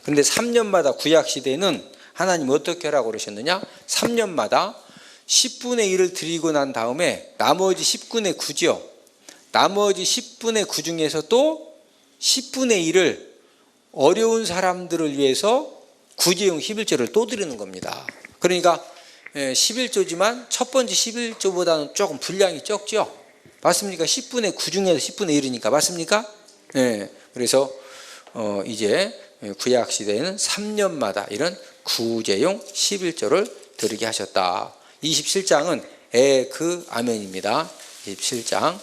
근데 3년마다 구약 시대에는 하나님 어떻게 하라고 그러셨느냐? 3년마다 10분의 1을 드리고 난 다음에 나머지 10분의 9죠. 나머지 10분의 9 중에서 또 10분의 1을 어려운 사람들을 위해서 구제용 11조를 또 드리는 겁니다. 그러니까 11조지만 첫 번째 11조보다는 조금 분량이 적죠. 맞습니까? 10분의 9 중에서 10분의 1이니까. 맞습니까? 네. 그래서 이제 구약 시대에는 3년마다 이런 구제용 11조를 드리게 하셨다. 27장은 그 아멘입니다. 27장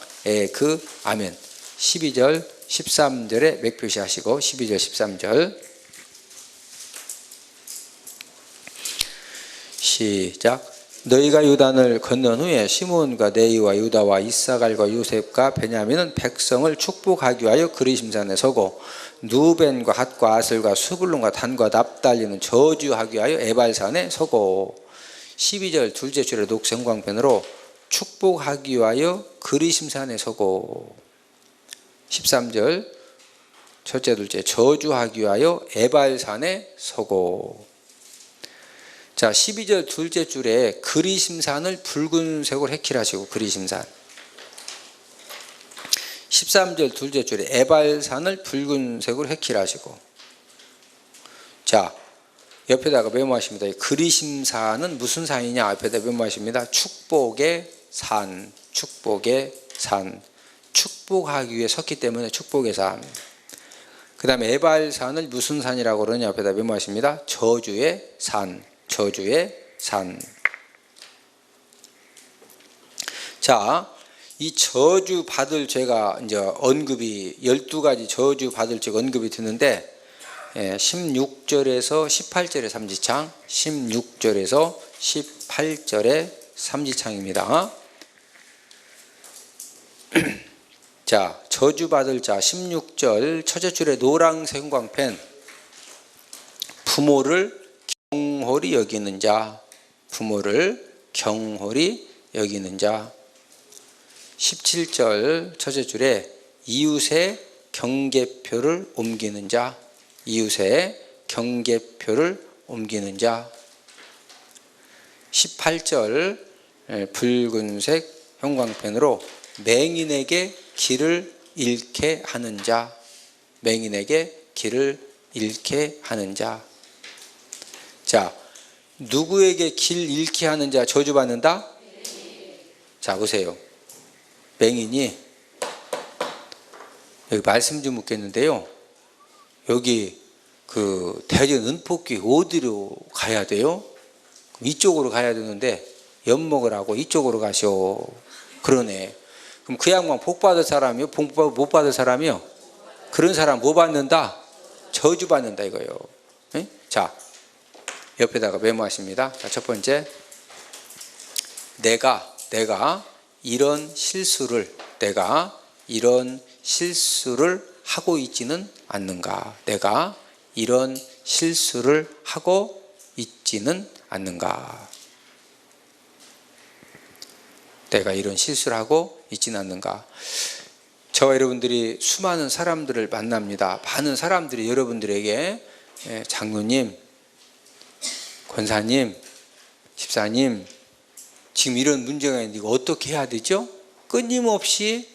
그 아멘. 12절 13절에 맥 표시하시고 12절 13절 시작. 너희가 요단을 건넌 후에 시몬과 레위와 유다와 이사갈과 요셉과 베냐민은 백성을 축복하기 위하여 그리심산에 서고 누벤과 핫과 아슬과 수불론과 단과 납달리는 저주하기 위하여 에발산에 서고. 12절 둘째 줄에 녹색 형광펜으로 축복하기 위하여 그리심산에 서고. 13절 첫째 둘째 저주하기 위하여 에발산에 서고. 자 12절 둘째 줄에 그리심산을 붉은색으로 해킬하시고 그리심산. 13절 둘째 줄에 에발산을 붉은색으로 해킬하시고. 자 옆에다가 메모하십니다. 그리심산은 무슨 산이냐 옆에다 메모하십니다. 축복의 산. 축복의 산. 축복하기 위해 섰기 때문에 축복의 산. 그 다음에 에발산을 무슨 산이라고 그러냐 옆에다 메모하십니다. 저주의 산. 저주의 산. 자, 이 저주 받을 죄가 이제 언급이 12가지 저주 받을 죄가 언급이 되는데 16절에서 18절의 삼지창, 16절에서 18절의 삼지창입니다. 자, 저주 받을 자 16절 첫째 줄에 노란색 형광펜. 부모를 경홀히 여기는 자. 부모를 경홀히 여기는 자. 17절 첫째 줄에 이웃의 경계표를 옮기는 자. 이웃의 경계표를 옮기는 자. 18절 붉은색 형광펜으로 맹인에게 길을 잃게 하는 자. 맹인에게 길을 잃게 하는 자. 자, 누구에게 길 잃게 하는 자 저주받는다? 자, 보세요. 맹인이 여기 말씀 좀 묻겠는데요. 여기 그 대전 은폭기 어디로 가야 돼요? 이쪽으로 가야 되는데 엿 먹으라고 이쪽으로 가셔. 그러네. 그럼 그 양반 복 받을 사람이요? 복 못 받을 사람이요? 그런 사람 뭐 받는다? 저주 받는다 이거요. 네? 자, 옆에다가 메모하십니다. 자, 첫 번째, 내가 이런 실수를 하고 있지는 않는가? 내가 이런 실수를 하고 있지는 않는가? 내가 이런 실수를 하고 있지는 않는가? 저와 여러분들이 수많은 사람들을 만납니다. 많은 사람들이 여러분들에게 장로님, 권사님, 집사님, 지금 이런 문제가 있는데 이거 어떻게 해야 되죠? 끊임없이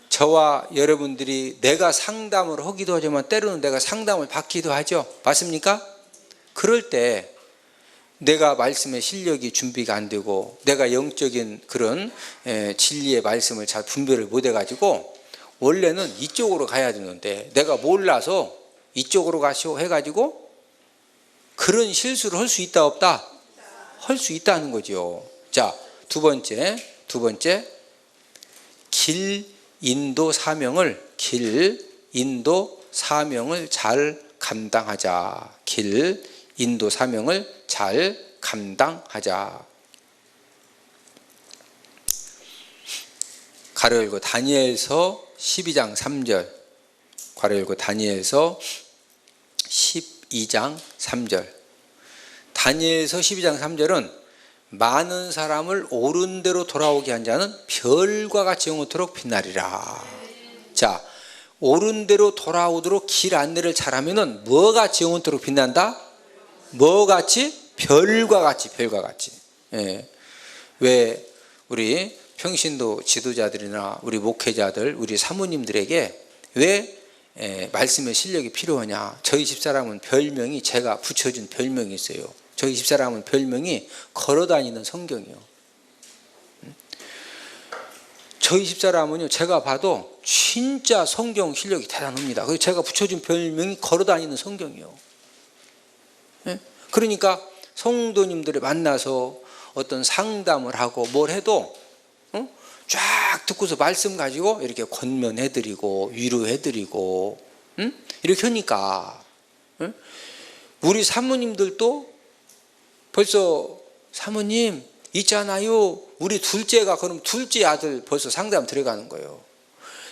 저와 여러분들이 내가 상담을 하기도 하지만 때로는 내가 상담을 받기도 하죠. 맞습니까? 그럴 때 내가 말씀의 실력이 준비가 안 되고 내가 영적인 그런 진리의 말씀을 잘 분별을 못 해가지고 원래는 이쪽으로 가야 되는데 내가 몰라서 이쪽으로 가시오 해가지고 그런 실수를 할 수 있다 없다? 할 수 있다는 거죠. 자, 두 번째 길 인도 사명을 잘 감당하자. 길 인도 사명을 잘 감당하자. 가로 열고 다니엘서 12장 3절. 가로 열고 다니엘서 12장 3절. 다니엘서 12장 3절은 많은 사람을 옳은 대로 돌아오게 한 자는 별과 같이 영원토록 빛나리라. 자, 옳은 대로 돌아오도록 길 안내를 잘하면은 뭐같이 영원토록 빛난다? 뭐같이? 별과 같이. 예. 왜 우리 평신도 지도자들이나 우리 목회자들, 우리 사모님들에게 왜 말씀의 실력이 필요하냐? 저희 집사람은 별명이 제가 붙여준 별명이 있어요. 저희 집사람은 별명이 걸어다니는 성경이요. 저희 집사람은요, 제가 봐도 진짜 성경 실력이 대단합니다. 그래서 제가 붙여준 별명이 걸어다니는 성경이요. 그러니까 성도님들을 만나서 어떤 상담을 하고 뭘 해도 쫙 듣고서 말씀 가지고 이렇게 권면해드리고 위로해드리고 이렇게 하니까 우리 사모님들도 벌써 사모님 있잖아요. 우리 둘째가 그럼 둘째 아들 벌써 상담 들어가는 거예요.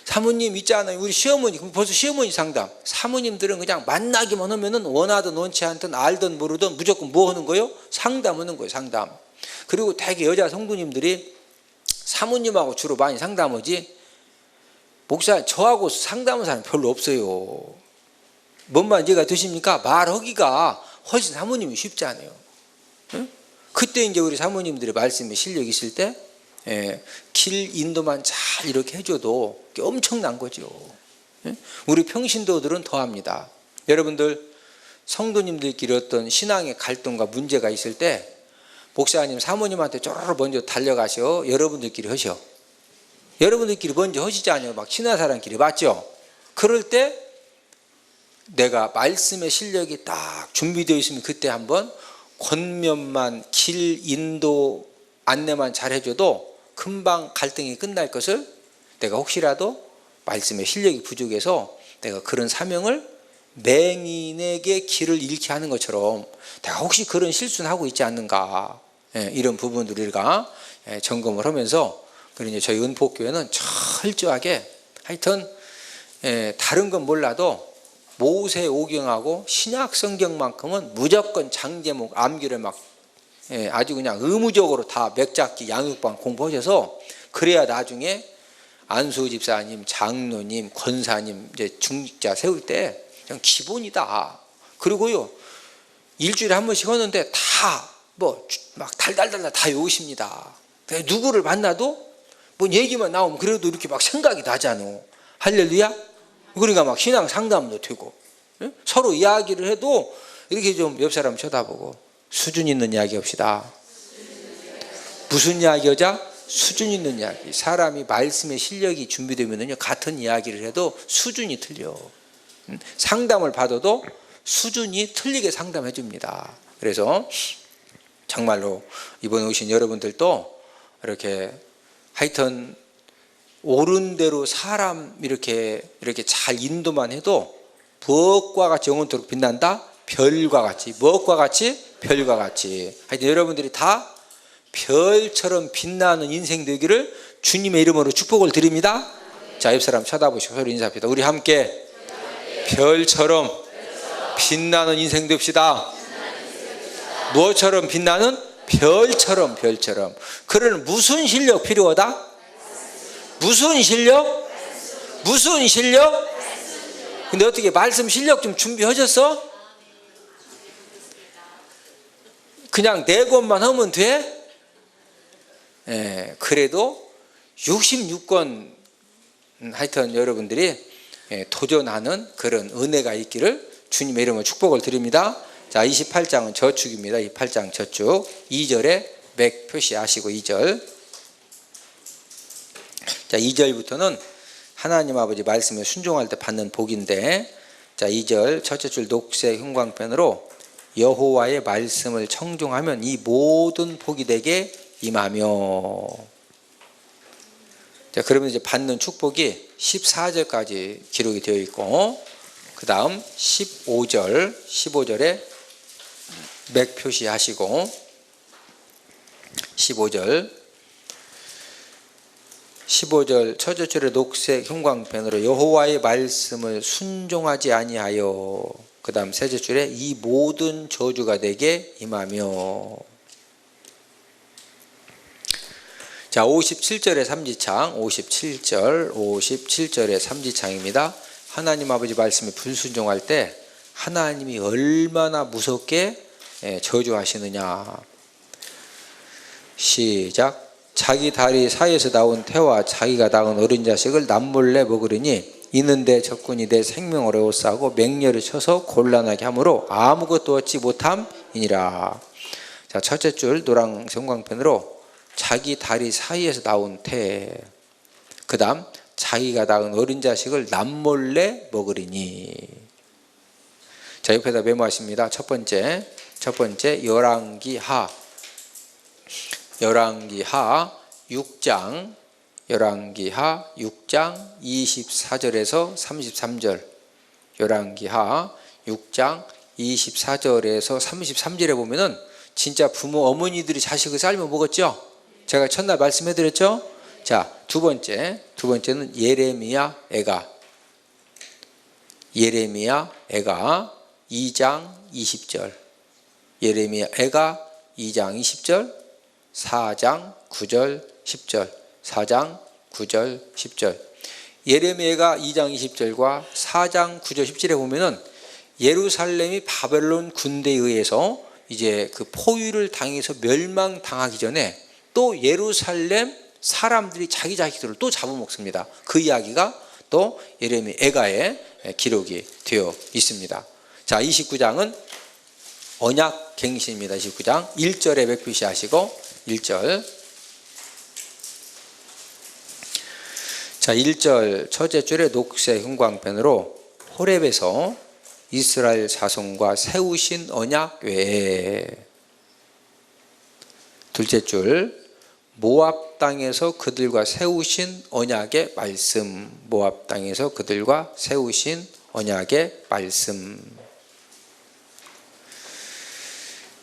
사모님 있잖아요. 우리 시어머니 그럼 벌써 시어머니 상담. 사모님들은 그냥 만나기만 하면은 원하든 원치 않든 알든 모르든 무조건 뭐 하는 거예요? 상담하는 거예요. 상담. 그리고 되게 여자 성도님들이 사모님하고 주로 많이 상담하지 목사 저하고 상담하는 사람 별로 없어요. 뭔 말인지 이해가 되십니까? 말하기가 훨씬 사모님이 쉽지 않아요. 응? 그때 이제 우리 사모님들의 말씀에 실력이 있을 때, 길 인도만 잘 이렇게 해줘도 엄청난 거죠. 우리 평신도들은 더합니다. 여러분들 성도님들끼리 어떤 신앙의 갈등과 문제가 있을 때 목사님 사모님한테 쪼르르 먼저 달려가셔. 여러분들끼리 하셔. 여러분들끼리 먼저 하시지 않아요. 막 친한 사람끼리. 맞죠? 그럴 때 내가 말씀의 실력이 딱 준비되어 있으면 그때 한번 권면만 길 인도 안내만 잘 해줘도 금방 갈등이 끝날 것을 내가 혹시라도 말씀의 실력이 부족해서 내가 그런 사명을 맹인에게 길을 잃게 하는 것처럼 내가 혹시 그런 실수는 하고 있지 않는가, 이런 부분들을 우리가 점검을 하면서, 그리고 저희 은폭교회는 철저하게 하여튼 다른 건 몰라도 모세오경하고 신약 성경만큼은 무조건 장제목 암기를 막 아주 그냥 의무적으로 다 맥잡기 양육반 공부하셔서, 그래야 나중에 안수 집사님, 장로님, 권사님 이제 중직자 세울 때 그냥 기본이다. 그리고요 일주일에 한 번씩 하는데 다 뭐 막 달달달 다 외우십니다. 누구를 만나도 뭐 얘기만 나오면 그래도 이렇게 막 생각이 나잖아. 할렐루야. 그러니까 막 신앙 상담도 되고, 서로 이야기를 해도 이렇게 좀 옆 사람 쳐다보고 수준 있는 이야기 합시다. 무슨 이야기 하자? 수준 있는 이야기. 사람이 말씀의 실력이 준비되면요 같은 이야기를 해도 수준이 틀려. 상담을 받아도 수준이 틀리게 상담해 줍니다. 그래서 정말로 이번에 오신 여러분들도 이렇게 하여튼 옳은 대로 사람 이렇게 잘 인도만 해도 무엇과 같이 영원토록 빛난다? 별과 같이. 무엇과 같이? 별과 같이. 하여튼 여러분들이 다 별처럼 빛나는 인생 되기를 주님의 이름으로 축복을 드립니다. 자, 옆 사람 쳐다보시고 서로 인사합시다. 우리 함께 별처럼 빛나는 인생 됩시다. 무엇처럼 빛나는? 별처럼. 그러는 무슨 실력 필요하다? 무슨 실력? 무슨 실력? 근데 어떻게 말씀 실력 좀 준비하셨어? 그냥 네 권만 하면 돼? 그래도 66권 하여튼 여러분들이 도전하는 그런 은혜가 있기를 주님의 이름으로 축복을 드립니다. 자, 28장은 저축입니다. 28장 저축 2절에 맥 표시하시고 2절. 자, 2절부터는 하나님 아버지 말씀에 순종할 때 받는 복인데, 자, 2절 첫째 줄 녹색 형광펜으로 여호와의 말씀을 청종하면 이 모든 복이 되게 임하며. 자, 그러면 이제 받는 축복이 14절까지 기록이 되어 있고, 그 다음 15절에 맥 표시하시고 15절 첫째 줄에 녹색 형광펜으로 여호와의 말씀을 순종하지 아니하여, 그 다음 셋째 줄에 이 모든 저주가 되게 임하며. 자, 57절의 삼지창, 57절의 삼지창입니다. 하나님 아버지 말씀에 불순종할 때 하나님이 얼마나 무섭게 저주하시느냐. 시작. 자기 다리 사이에서 나온 태와 자기가 낳은 어린 자식을 남몰래 먹으리니 이는 내 적군이 내 생명을 에워싸고 맹렬히 쳐서 곤란하게 하므로 아무것도 얻지 못함이니라. 자, 첫째 줄 노랑 형광펜으로 자기 다리 사이에서 나온 태, 그 다음 자기가 낳은 어린 자식을 남몰래 먹으리니. 자, 옆에다 메모하십니다. 첫 번째 열왕기하 6장 24절에서 33절. 열왕기하 6장 24절에서 33절에 보면은 진짜 부모 어머니들이 자식을 삶아 먹었죠. 제가 첫날 말씀해드렸죠. 자, 두 번째는 예레미야 애가 2장 20절. 예레미야 애가 2장 20절, 4장 9절 10절. 4장 9절 10절. 예레미야가 2장 20절과 4장 9절 10절에 보면은 예루살렘이 바벨론 군대에 의해서 이제 그 포위를 당해서 멸망당하기 전에 또 예루살렘 사람들이 자기 자식들을 또 잡아먹습니다. 그 이야기가 또 예레미야 애가에 기록이 되어 있습니다. 자, 29장은 언약갱신입니다. 29장 1절에 맥표시 하시고 1절. 자, 1절 첫째 줄에 녹색 형광펜으로 호렙에서 이스라엘 자손과 세우신 언약 외에, 둘째 줄 모압 땅에서 그들과 세우신 언약의 말씀, 모압 땅에서 그들과 세우신 언약의 말씀.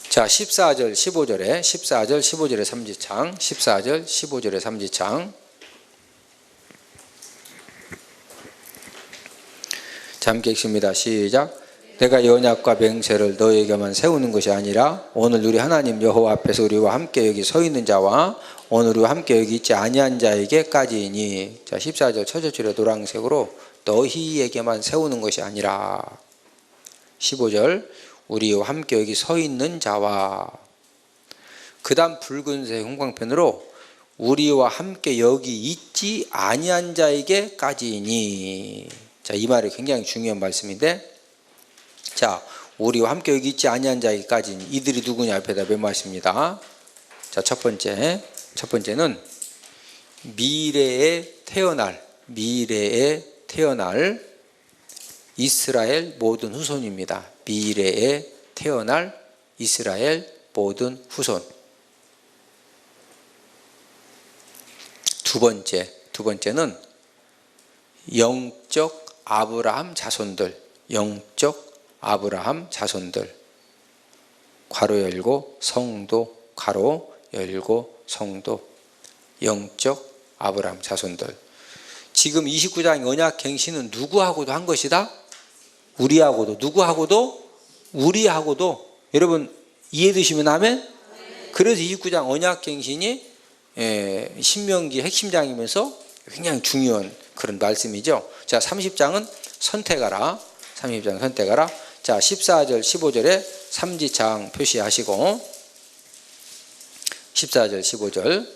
자, 14절 15절에 14절 15절의 삼지창, 14절 15절의 삼지창. 자, 함께 읽습니다. 시작. 내가 이 언약과 맹세를 너에게만 세우는 것이 아니라 오늘 우리 하나님 여호와 앞에서 우리와 함께 여기 서 있는 자와 오늘 우리와 함께 여기 있지 아니한 자에게까지이니. 자, 14절 첫째 줄에 노란색으로 너희에게만 세우는 것이 아니라. 15절 우리와 함께 여기 서 있는 자와. 그 다음 붉은색 형광펜으로 우리와 함께 여기 있지 아니한 자에게까지이니. 자, 이 말이 굉장히 중요한 말씀인데, 자, 우리와 함께 여기 있지 아니한 자에게까지니. 이들이 누구냐 앞에다 메모하십니다. 자, 첫 번째는 미래에 태어날 이스라엘 모든 후손입니다. 미래에 태어날 이스라엘 모든 후손. 두 번째는 영적 아브라함 자손들, 영적 아브라함 자손들. 괄호 열고 성도, 괄호 열고 성도. 영적 아브라함 자손들. 지금 29장 언약갱신은 누구하고도 한 것이다? 우리하고도. 누구하고도? 우리하고도. 여러분 이해되시면 아멘? 그래서 29장 언약갱신이 신명기 핵심장이면서 굉장히 중요한 그런 말씀이죠. 자, 30장은 선택하라. 30장 선택하라. 자, 14절 15절에 삼지창 표시하시고 14절 15절.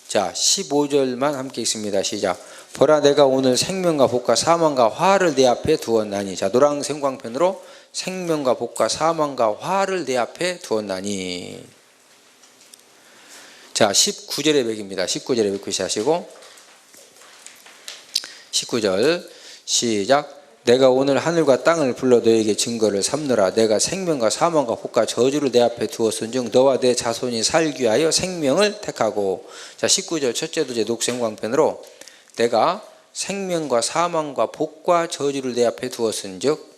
자, 15절만 함께 있습니다. 시작. 보라 내가 오늘 생명과 복과 사망과 화를 내 앞에 두었나니. 자, 노란색 형광펜으로 생명과 복과 사망과 화를 내 앞에 두었나니. 자, 19절의 맥입니다. 19절의 맥 표시하시고 19절 시작. 내가 오늘 하늘과 땅을 불러 너에게 증거를 삼느라. 내가 생명과 사망과 복과 저주를 내 앞에 두었은즉 너와 내 자손이 살기 위하여 생명을 택하고. 자, 19절 첫째 두제 녹색 형광펜으로 내가 생명과 사망과 복과 저주를 내 앞에 두었은즉.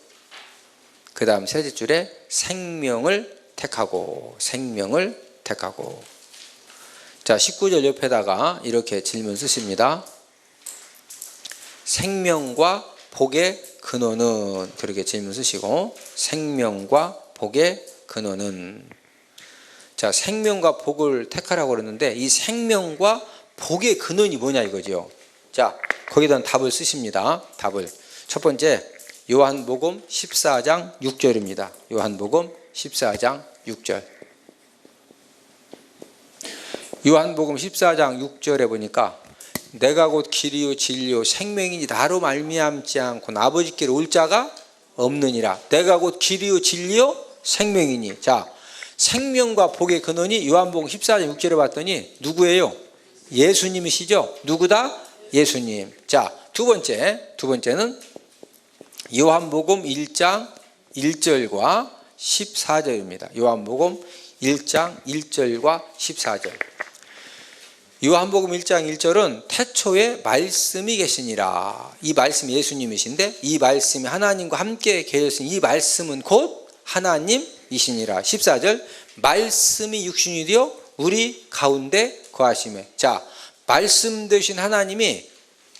그 다음 셋째 줄에 생명을 택하고. 생명을 택하고. 자, 19절 옆에다가 이렇게 질문 쓰십니다. 생명과 복의 근원은. 그렇게 질문 쓰시고 생명과 복의 근원은. 자, 생명과 복을 택하라고 그러는데 이 생명과 복의 근원이 뭐냐 이거죠. 자, 거기다 답을 쓰십니다. 답을. 첫 번째 요한복음 14장 6절입니다. 요한복음 14장 6절. 요한복음 14장 6절에 보니까 내가 곧 길이요 진리요 생명이니 나로 말미암지 않고 아버지께로 올 자가 없느니라. 내가 곧 길이요 진리요 생명이니. 자, 생명과 복의 근원이 요한복음 14장 6절에 봤더니 누구예요? 예수님이시죠. 누구다? 예수님. 자, 두 번째는 요한복음 1장 1절과 14절입니다. 요한복음 1장 1절과 14절. 요한복음 1장 1절은 태초에 말씀이 계시니라. 이 말씀이 예수님이신데 이 말씀이 하나님과 함께 계셨으니 이 말씀은 곧 하나님이시니라. 14절 말씀이 육신이 되어 우리 가운데 거하시매. 자, 말씀 되신 하나님이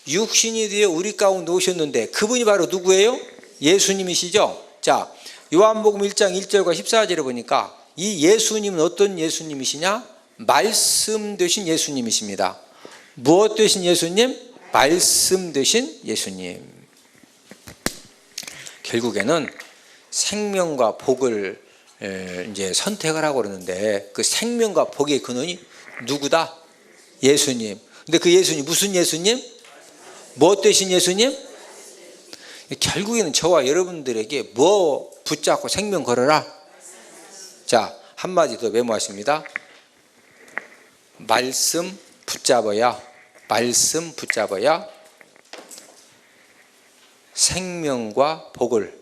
육신이 되어 우리 가운데 오셨는데 그분이 바로 누구예요? 예수님이시죠. 자, 요한복음 1장 1절과 14절에 보니까 이 예수님은 어떤 예수님이시냐? 말씀 되신 예수님이십니다. 무엇 되신 예수님? 말씀 되신 예수님. 결국에는 생명과 복을 이제 선택을 하고 그러는데 그 생명과 복의 근원이 누구다? 예수님. 근데 그 예수님 무슨 예수님? 뭐 되신 예수님? 결국에는 저와 여러분들에게 뭐 붙잡고 생명 걸어라? 자, 한마디 더 메모하십니다. 말씀 붙잡아야 생명과 복을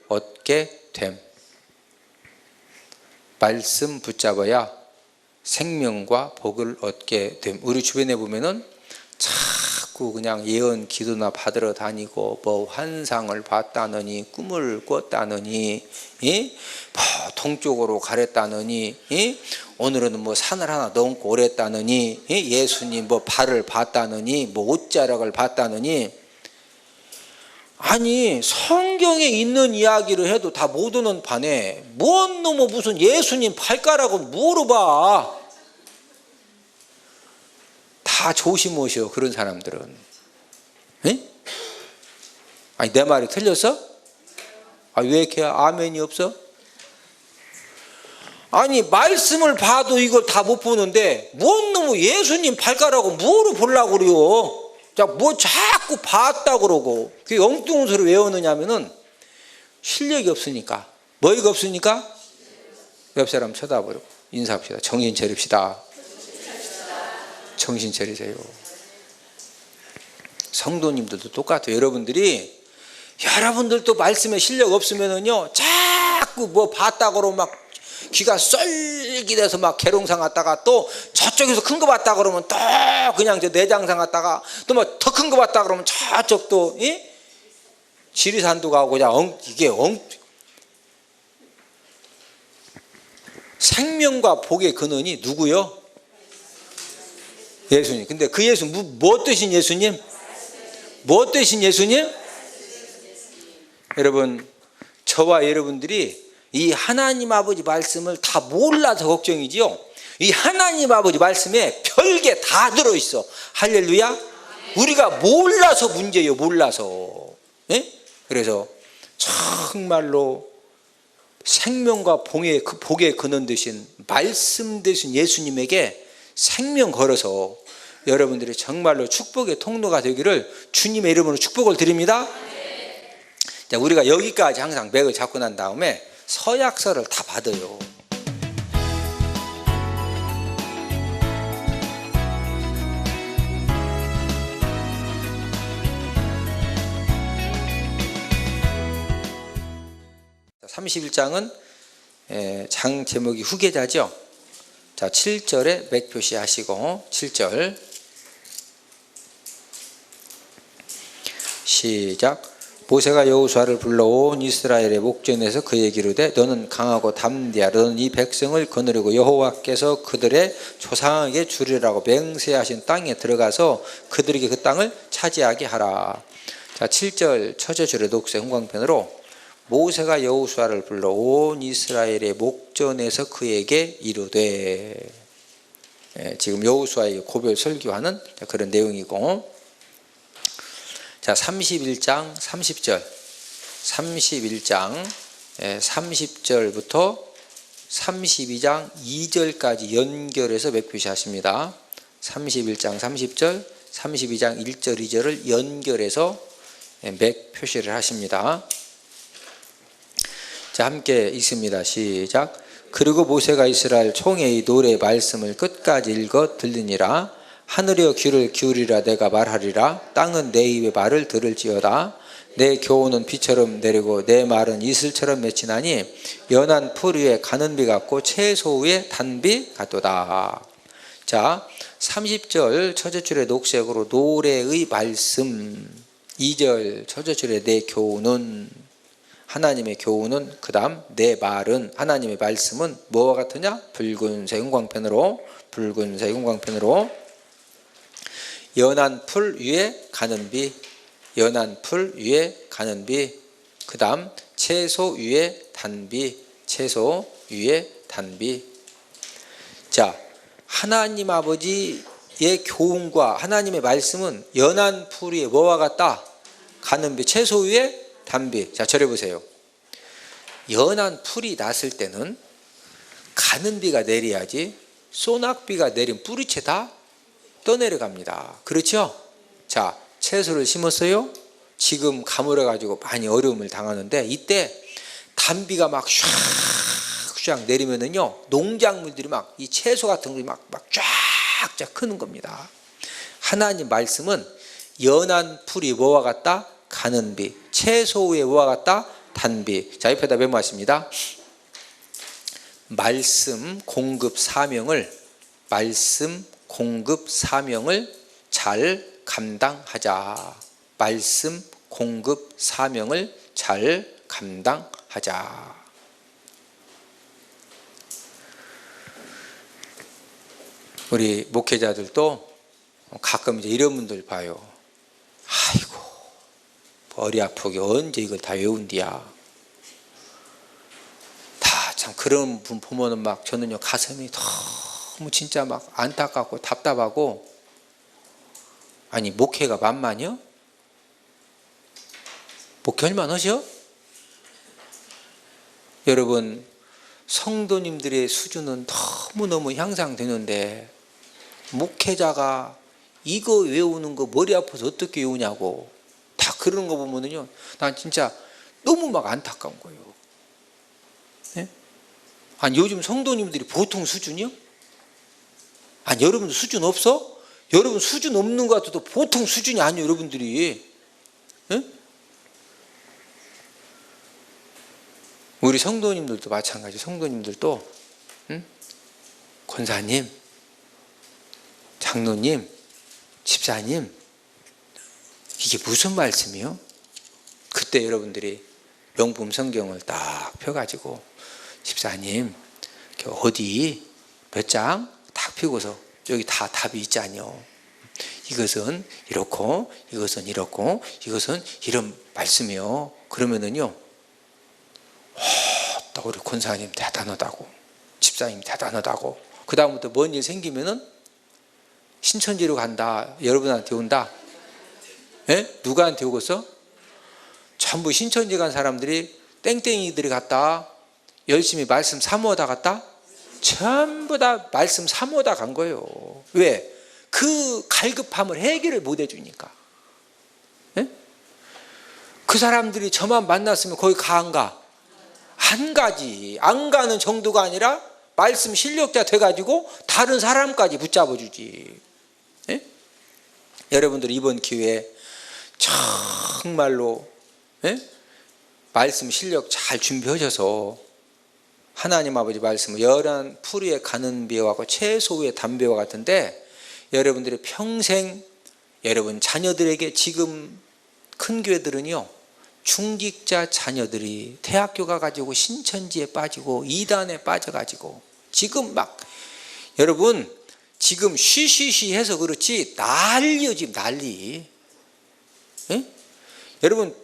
얻게 됨. 말씀 붙잡아야 생명과 복을 얻게 됨. 우리 주변에 보면은 자꾸 그냥 예언 기도나 받으러 다니고 뭐 환상을 봤다느니 꿈을 꿨다느니 뭐 동쪽으로 가랬다느니 오늘은 뭐 산을 하나 넘고 오랬다느니 예수님 뭐 발을 봤다느니 뭐 옷자락을 봤다느니 아니 성경에 있는 이야기를 해도 다 못 오는 판에 뭔 놈의 무슨 예수님 발가락을 물어봐. 다 조심하셔 그런 사람들은. 에? 아니 내 말이 틀렸어? 아, 왜 이렇게 아멘이 없어? 아니 말씀을 봐도 이걸 다 못 보는데 뭔 놈의 예수님 발가락을 물어보려고 그래요. 자, 뭐 자꾸 봤다 그러고 그 엉뚱한 소리 왜 오느냐면은 실력이 없으니까. 뭐가 없으니까? 옆 사람 쳐다보고 인사합시다. 정신 차립시다. 정신 차리세요. 성도님들도 똑같아요. 여러분들도 말씀에 실력 없으면은요 자꾸 뭐 봤다 그러고 막 귀가 쏠깃해서 막 계룡상 갔다가 또 저쪽에서 큰 거 봤다 그러면 또 그냥 저 내장상 갔다가 또 뭐 더 큰 거 봤다 그러면 저쪽 또 지리산도 가고 그냥 생명과 복의 근원이 누구요? 예수님. 근데 그 예수 뭐 되신 예수님? 뭐 되신 예수님? 여러분 저와 여러분들이 이 하나님 아버지 말씀을 다 몰라서 걱정이지요. 이 하나님 아버지 말씀에 별게 다 들어있어. 할렐루야. 우리가 몰라서 문제예요. 몰라서. 그래서 정말로 생명과 복의 근원 되신 말씀 되신 예수님에게 생명 걸어서 여러분들이 정말로 축복의 통로가 되기를 주님의 이름으로 축복을 드립니다. 자, 우리가 여기까지 항상 맥을 잡고 난 다음에 서약서를 다 받아요. 자, 31장은 장 제목이 후계자죠. 자, 7절에 맥 표시하시고 7절 시작. 모세가 여호수아를 불러 온 이스라엘의 목전에서 그에게 이르되 너는 강하고 담대하라. 너는 이 백성을 거느리고 여호와께서 그들의 조상에게 주리라고 맹세하신 땅에 들어가서 그들에게 그 땅을 차지하게 하라. 자, 7절 첫째 줄의 녹색 형광펜으로 모세가 여호수아를 불러 온 이스라엘의 목전에서 그에게 이르되, 지금 여호수아의 고별 설교하는 그런 내용이고, 자, 31장 30절 31장 30절부터 32장 2절까지 연결해서 맥 표시하십니다. 31장 30절 32장 1절 2절을 연결해서 맥 표시를 하십니다. 자, 함께 읽습니다. 시작. 그리고 모세가 이스라엘 총회의 노래 말씀을 끝까지 읽어 들리니라. 하늘여 귀를 기울이라. 내가 말하리라. 땅은 내 입의 말을 들을지어다. 내 교훈은 비처럼 내리고 내 말은 이슬처럼 맺히나니 연한 풀 위에 가는 비 같고 채소 위에 단비 같도다. 자, 30절 첫째 줄의 녹색으로 노래의 말씀, 2절 첫째 줄에 내 교훈은, 하나님의 교훈은, 그 다음 내 말은, 하나님의 말씀은 뭐와 같으냐? 붉은색 형광펜으로 연한 풀 위에 가는 비, 연한 풀 위에 가는 비, 그 다음 채소 위에 단비, 채소 위에 단비. 자, 하나님 아버지의 교훈과 하나님의 말씀은 연한 풀 위에 뭐와 같다? 가는 비, 채소 위에 단비. 자, 절해 보세요. 연한 풀이 났을 때는 가는 비가 내려야지 소낙비가 내린 뿌리채 다 떠내려갑니다. 그렇죠? 자, 채소를 심었어요. 지금 가물어 가지고 많이 어려움을 당하는데 이때 단비가 막 샥샥 내리면은요, 농작물들이 막 이 채소 같은 것이 막 쫙쫙 크는 겁니다. 하나님 말씀은 연한 풀이 뭐와 같다? 가는 비. 채소 위에 뭐와 같다? 단비. 자, 옆에다 메모하십니다. 말씀 공급 사명을 잘 감당하자. 말씀 공급 사명을 잘 감당하자. 우리 목회자들도 가끔 이제 이런 분들 봐요. 아이고, 머리 아프게 언제 이걸 다 외운디야. 다 참 그런 분 보면은 막 저는요, 가슴이 너무 진짜 막 안타깝고 답답하고. 아니, 목회가 만만이요? 목회 얼마나 하셔? 여러분, 성도님들의 수준은 너무너무 향상되는데 목회자가 이거 외우는 거 머리 아파서 어떻게 외우냐고 다 그러는 거 보면은요, 난 진짜 너무 막 안타까운 거예요. 네? 아니, 요즘 성도님들이 보통 수준이요? 아니, 여러분 수준 없어? 여러분 수준 없는 것 같아도 보통 수준이 아니에요, 여러분들이. 네? 우리 성도님들도 마찬가지. 성도님들도 권사님, 장로님, 집사님, 이게 무슨 말씀이요? 그때 여러분들이 명품 성경을 딱 펴가지고 집사님 어디 몇 장 딱 펴고서 여기 다 답이 있잖요. 이것은 이렇고 이것은 이렇고 이것은 이런 말씀이요. 그러면은요, 또 우리 권사님 대단하다고, 집사님 대단하다고. 그 다음부터 뭔 일 생기면은 신천지로 간다, 여러분한테 온다. 예? 누구한테 오겠어? 전부 신천지 간 사람들이 땡땡이들이 갔다 열심히 말씀 사모하다 갔다 전부 다 말씀 사모하다 간 거예요. 왜? 그 갈급함을 해결을 못 해주니까. 예? 그 사람들이 저만 만났으면 거기 안 가? 안 가지. 안 가는 정도가 아니라 말씀 실력자 돼가지고 다른 사람까지 붙잡아주지. 예? 여러분들 이번 기회에 정말로 말씀 실력 잘 준비하셔서 하나님 아버지 말씀을 열한 풀 위에 가는 비와 같고 채소 위에 담비와 같은데, 여러분들이 평생 여러분 자녀들에게, 지금 큰 교회들은요, 중직자 자녀들이 대학교 가가지고 신천지에 빠지고 이단에 빠져가지고 지금 막, 여러분 지금 쉬쉬쉬 해서 그렇지 난리요, 지금 난리. 예? 여러분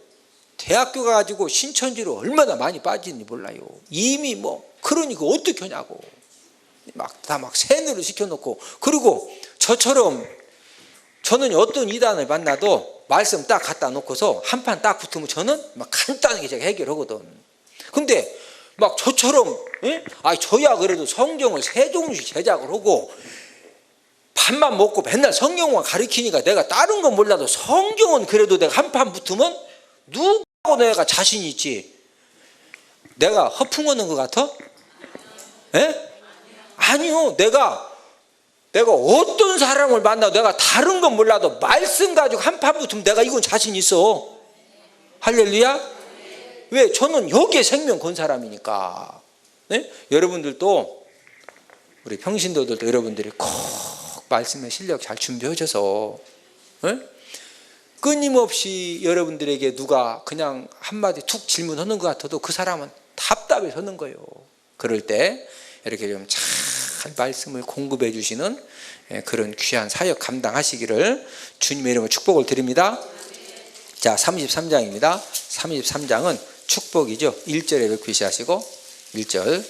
대학교 가가지고 신천지로 얼마나 많이 빠지는지 몰라요. 이미 뭐, 그러니까 어떻게 하냐고. 다 세뇌를 시켜놓고. 그리고 저처럼, 저는 어떤 이단을 만나도 말씀 딱 갖다 놓고서 한 판 딱 붙으면 저는 막 간단하게 제가 해결하거든. 근데 막 저처럼, 저야 그래도 성경을 3종씩 제작을 하고 밥만 먹고 맨날 성경만 가르치니까 내가 다른 건 몰라도 성경은 그래도 내가 한 판 붙으면 누구하고 내가 자신이 있지? 내가 허풍하는 것 같아? 아니요. 내가 어떤 사람을 만나도 내가 다른 건 몰라도 말씀 가지고 한 판 붙으면 내가 이건 자신 있어. 할렐루야. 왜? 저는 여기에 생명 건 사람이니까. 네? 여러분들도, 우리 평신도들도 여러분들이 꼭 말씀의 실력 잘 준비하셔서 끊임없이 여러분들에게 누가 그냥 한마디 툭 질문하는 것 같아도 그 사람은 답답해서 하는 거예요. 그럴 때 이렇게 좀 잘 말씀을 공급해 주시는 그런 귀한 사역 감당하시기를 주님의 이름으로 축복을 드립니다. 자, 33장입니다. 33장은 축복이죠. 1절에 몇 글씨 하시고 1절.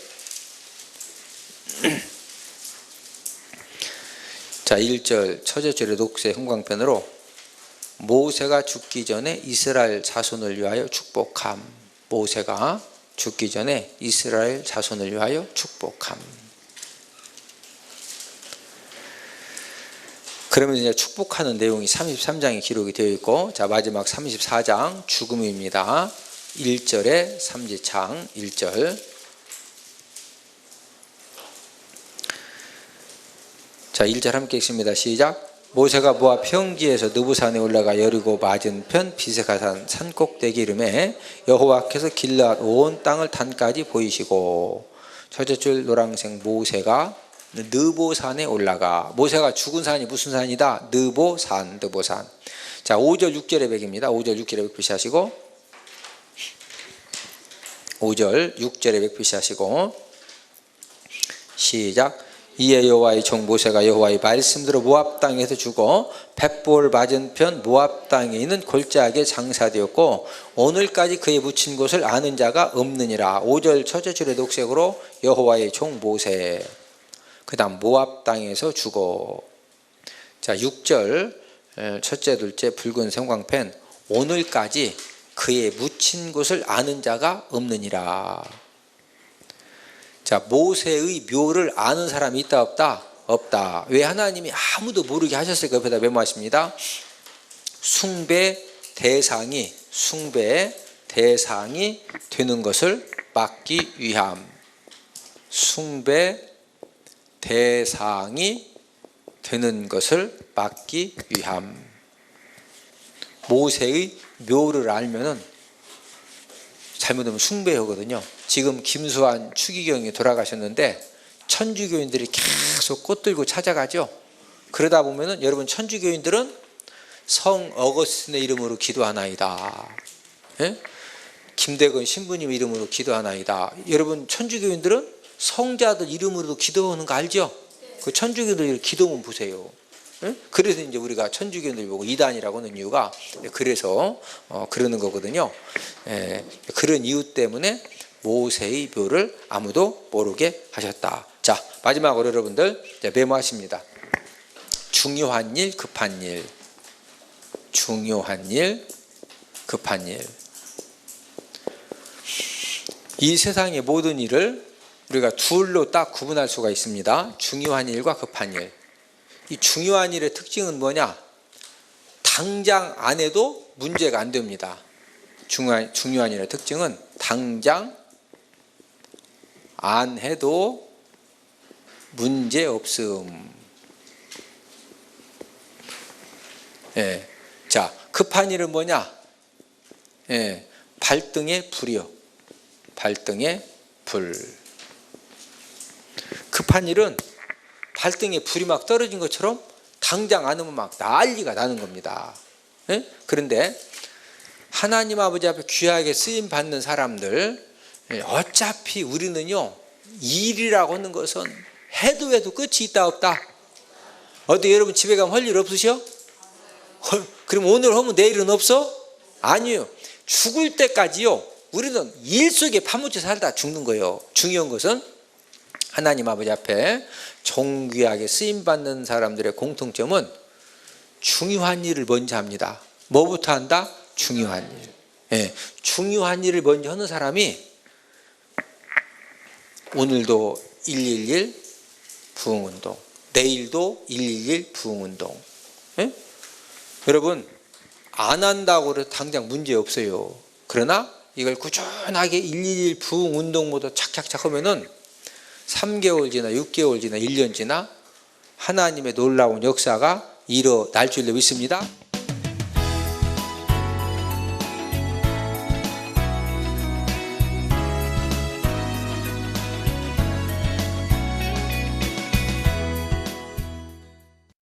자, 1절 첫째 줄의 녹색 형광펜으로 모세가 죽기 전에 이스라엘 자손을 위하여 축복함. 모세가 죽기 전에 이스라엘 자손을 위하여 축복함. 그러면 이제 축복하는 내용이 33장에 기록이 되어 있고, 자 마지막 34장 죽음입니다. 1절에 삼지창 1절. 자 1절 함께 읽습니다. 시작. 모세가 모압 평지에서 느부산에 올라가 여리고 맞은편 비세가산 산꼭대기 이름에 여호와께서 길앗 온 땅을 단까지 보이시고, 첫째 줄 노란색 모세가 느보산에 올라가. 모세가 죽은 산이 무슨 산이다? 느보산. 느보산. 자 5절 6절의 백입니다. 5절 6절의 백 표시하시고, 5절 6절의 백 표시하시고, 시작. 이에 여호와의 종 모세가 여호와의 말씀대로 모압 땅에서 죽어 벳볼 맞은편 모압 땅에 있는 골짜기에 장사되었고 오늘까지 그의 묻힌 곳을 아는 자가 없느니라. 5절 첫째 줄의 녹색으로 여호와의 종 모세. 그 다음 모압 땅에서 죽어. 자 6절 첫째 둘째 붉은 형광펜. 오늘까지 그의 묻힌 곳을 아는 자가 없느니라. 자 모세의 묘를 아는 사람이 있다 없다? 없다. 왜 하나님이 아무도 모르게 하셨을까? 옆에다 메모하십니다. 숭배 대상이 되는 것을 막기 위함. 숭배 대상이 되는 것을 막기 위함. 모세의 묘를 알면은 잘못하면 숭배하거든요. 지금 김수환 추기경이 돌아가셨는데 천주교인들이 계속 꽃 들고 찾아가죠. 그러다 보면은 여러분 천주교인들은 성 어거스틴의 이름으로 기도하나이다. 예? 김대건 신부님 이름으로 기도하나이다. 여러분 천주교인들은 성자들 이름으로도 기도하는 거 알죠? 그 천주교인들 기도문 보세요. 예? 그래서 이제 우리가 천주교인들 보고 이단이라고 하는 이유가 그래서 그러는 거거든요. 예, 그런 이유 때문에 모세의 묘를 아무도 모르게 하셨다. 자 마지막으로 여러분들 메모하십니다. 중요한 일, 급한 일. 중요한 일, 급한 일. 이 세상의 모든 일을 우리가 둘로 딱 구분할 수가 있습니다. 중요한 일과 급한 일. 이 중요한 일의 특징은 뭐냐? 당장 안 해도 문제가 안 됩니다. 중요한 일의 특징은 당장 안 해도 문제 없음. 예. 자, 급한 일은 뭐냐? 예. 발등에 불이요. 발등에 불. 급한 일은 발등에 불이 막 떨어진 것처럼 당장 안 하면 막 난리가 나는 겁니다. 예? 그런데 하나님 아버지 앞에 귀하게 쓰임 받는 사람들, 어차피 우리는요 일이라고 하는 것은 해도 끝이 있다 없다? 어디 여러분 집에 가면 할 일 없으셔? 그럼 오늘 하면 내일은 없어? 아니요. 죽을 때까지요 우리는 일 속에 파묻혀 살다 죽는 거예요. 중요한 것은 하나님 아버지 앞에 존귀하게 쓰임받는 사람들의 공통점은 중요한 일을 먼저 합니다. 뭐부터 한다? 중요한 일. 예, 중요한 일을 먼저 하는 사람이 오늘도 111 부흥운동, 내일도 111 부흥운동. 예? 여러분 안 한다고 해서 당장 문제 없어요. 그러나 이걸 꾸준하게 111 부흥운동부터 착착착 하면은 3개월 지나 6개월 지나 1년 지나 하나님의 놀라운 역사가 일어날 줄로 믿습니다.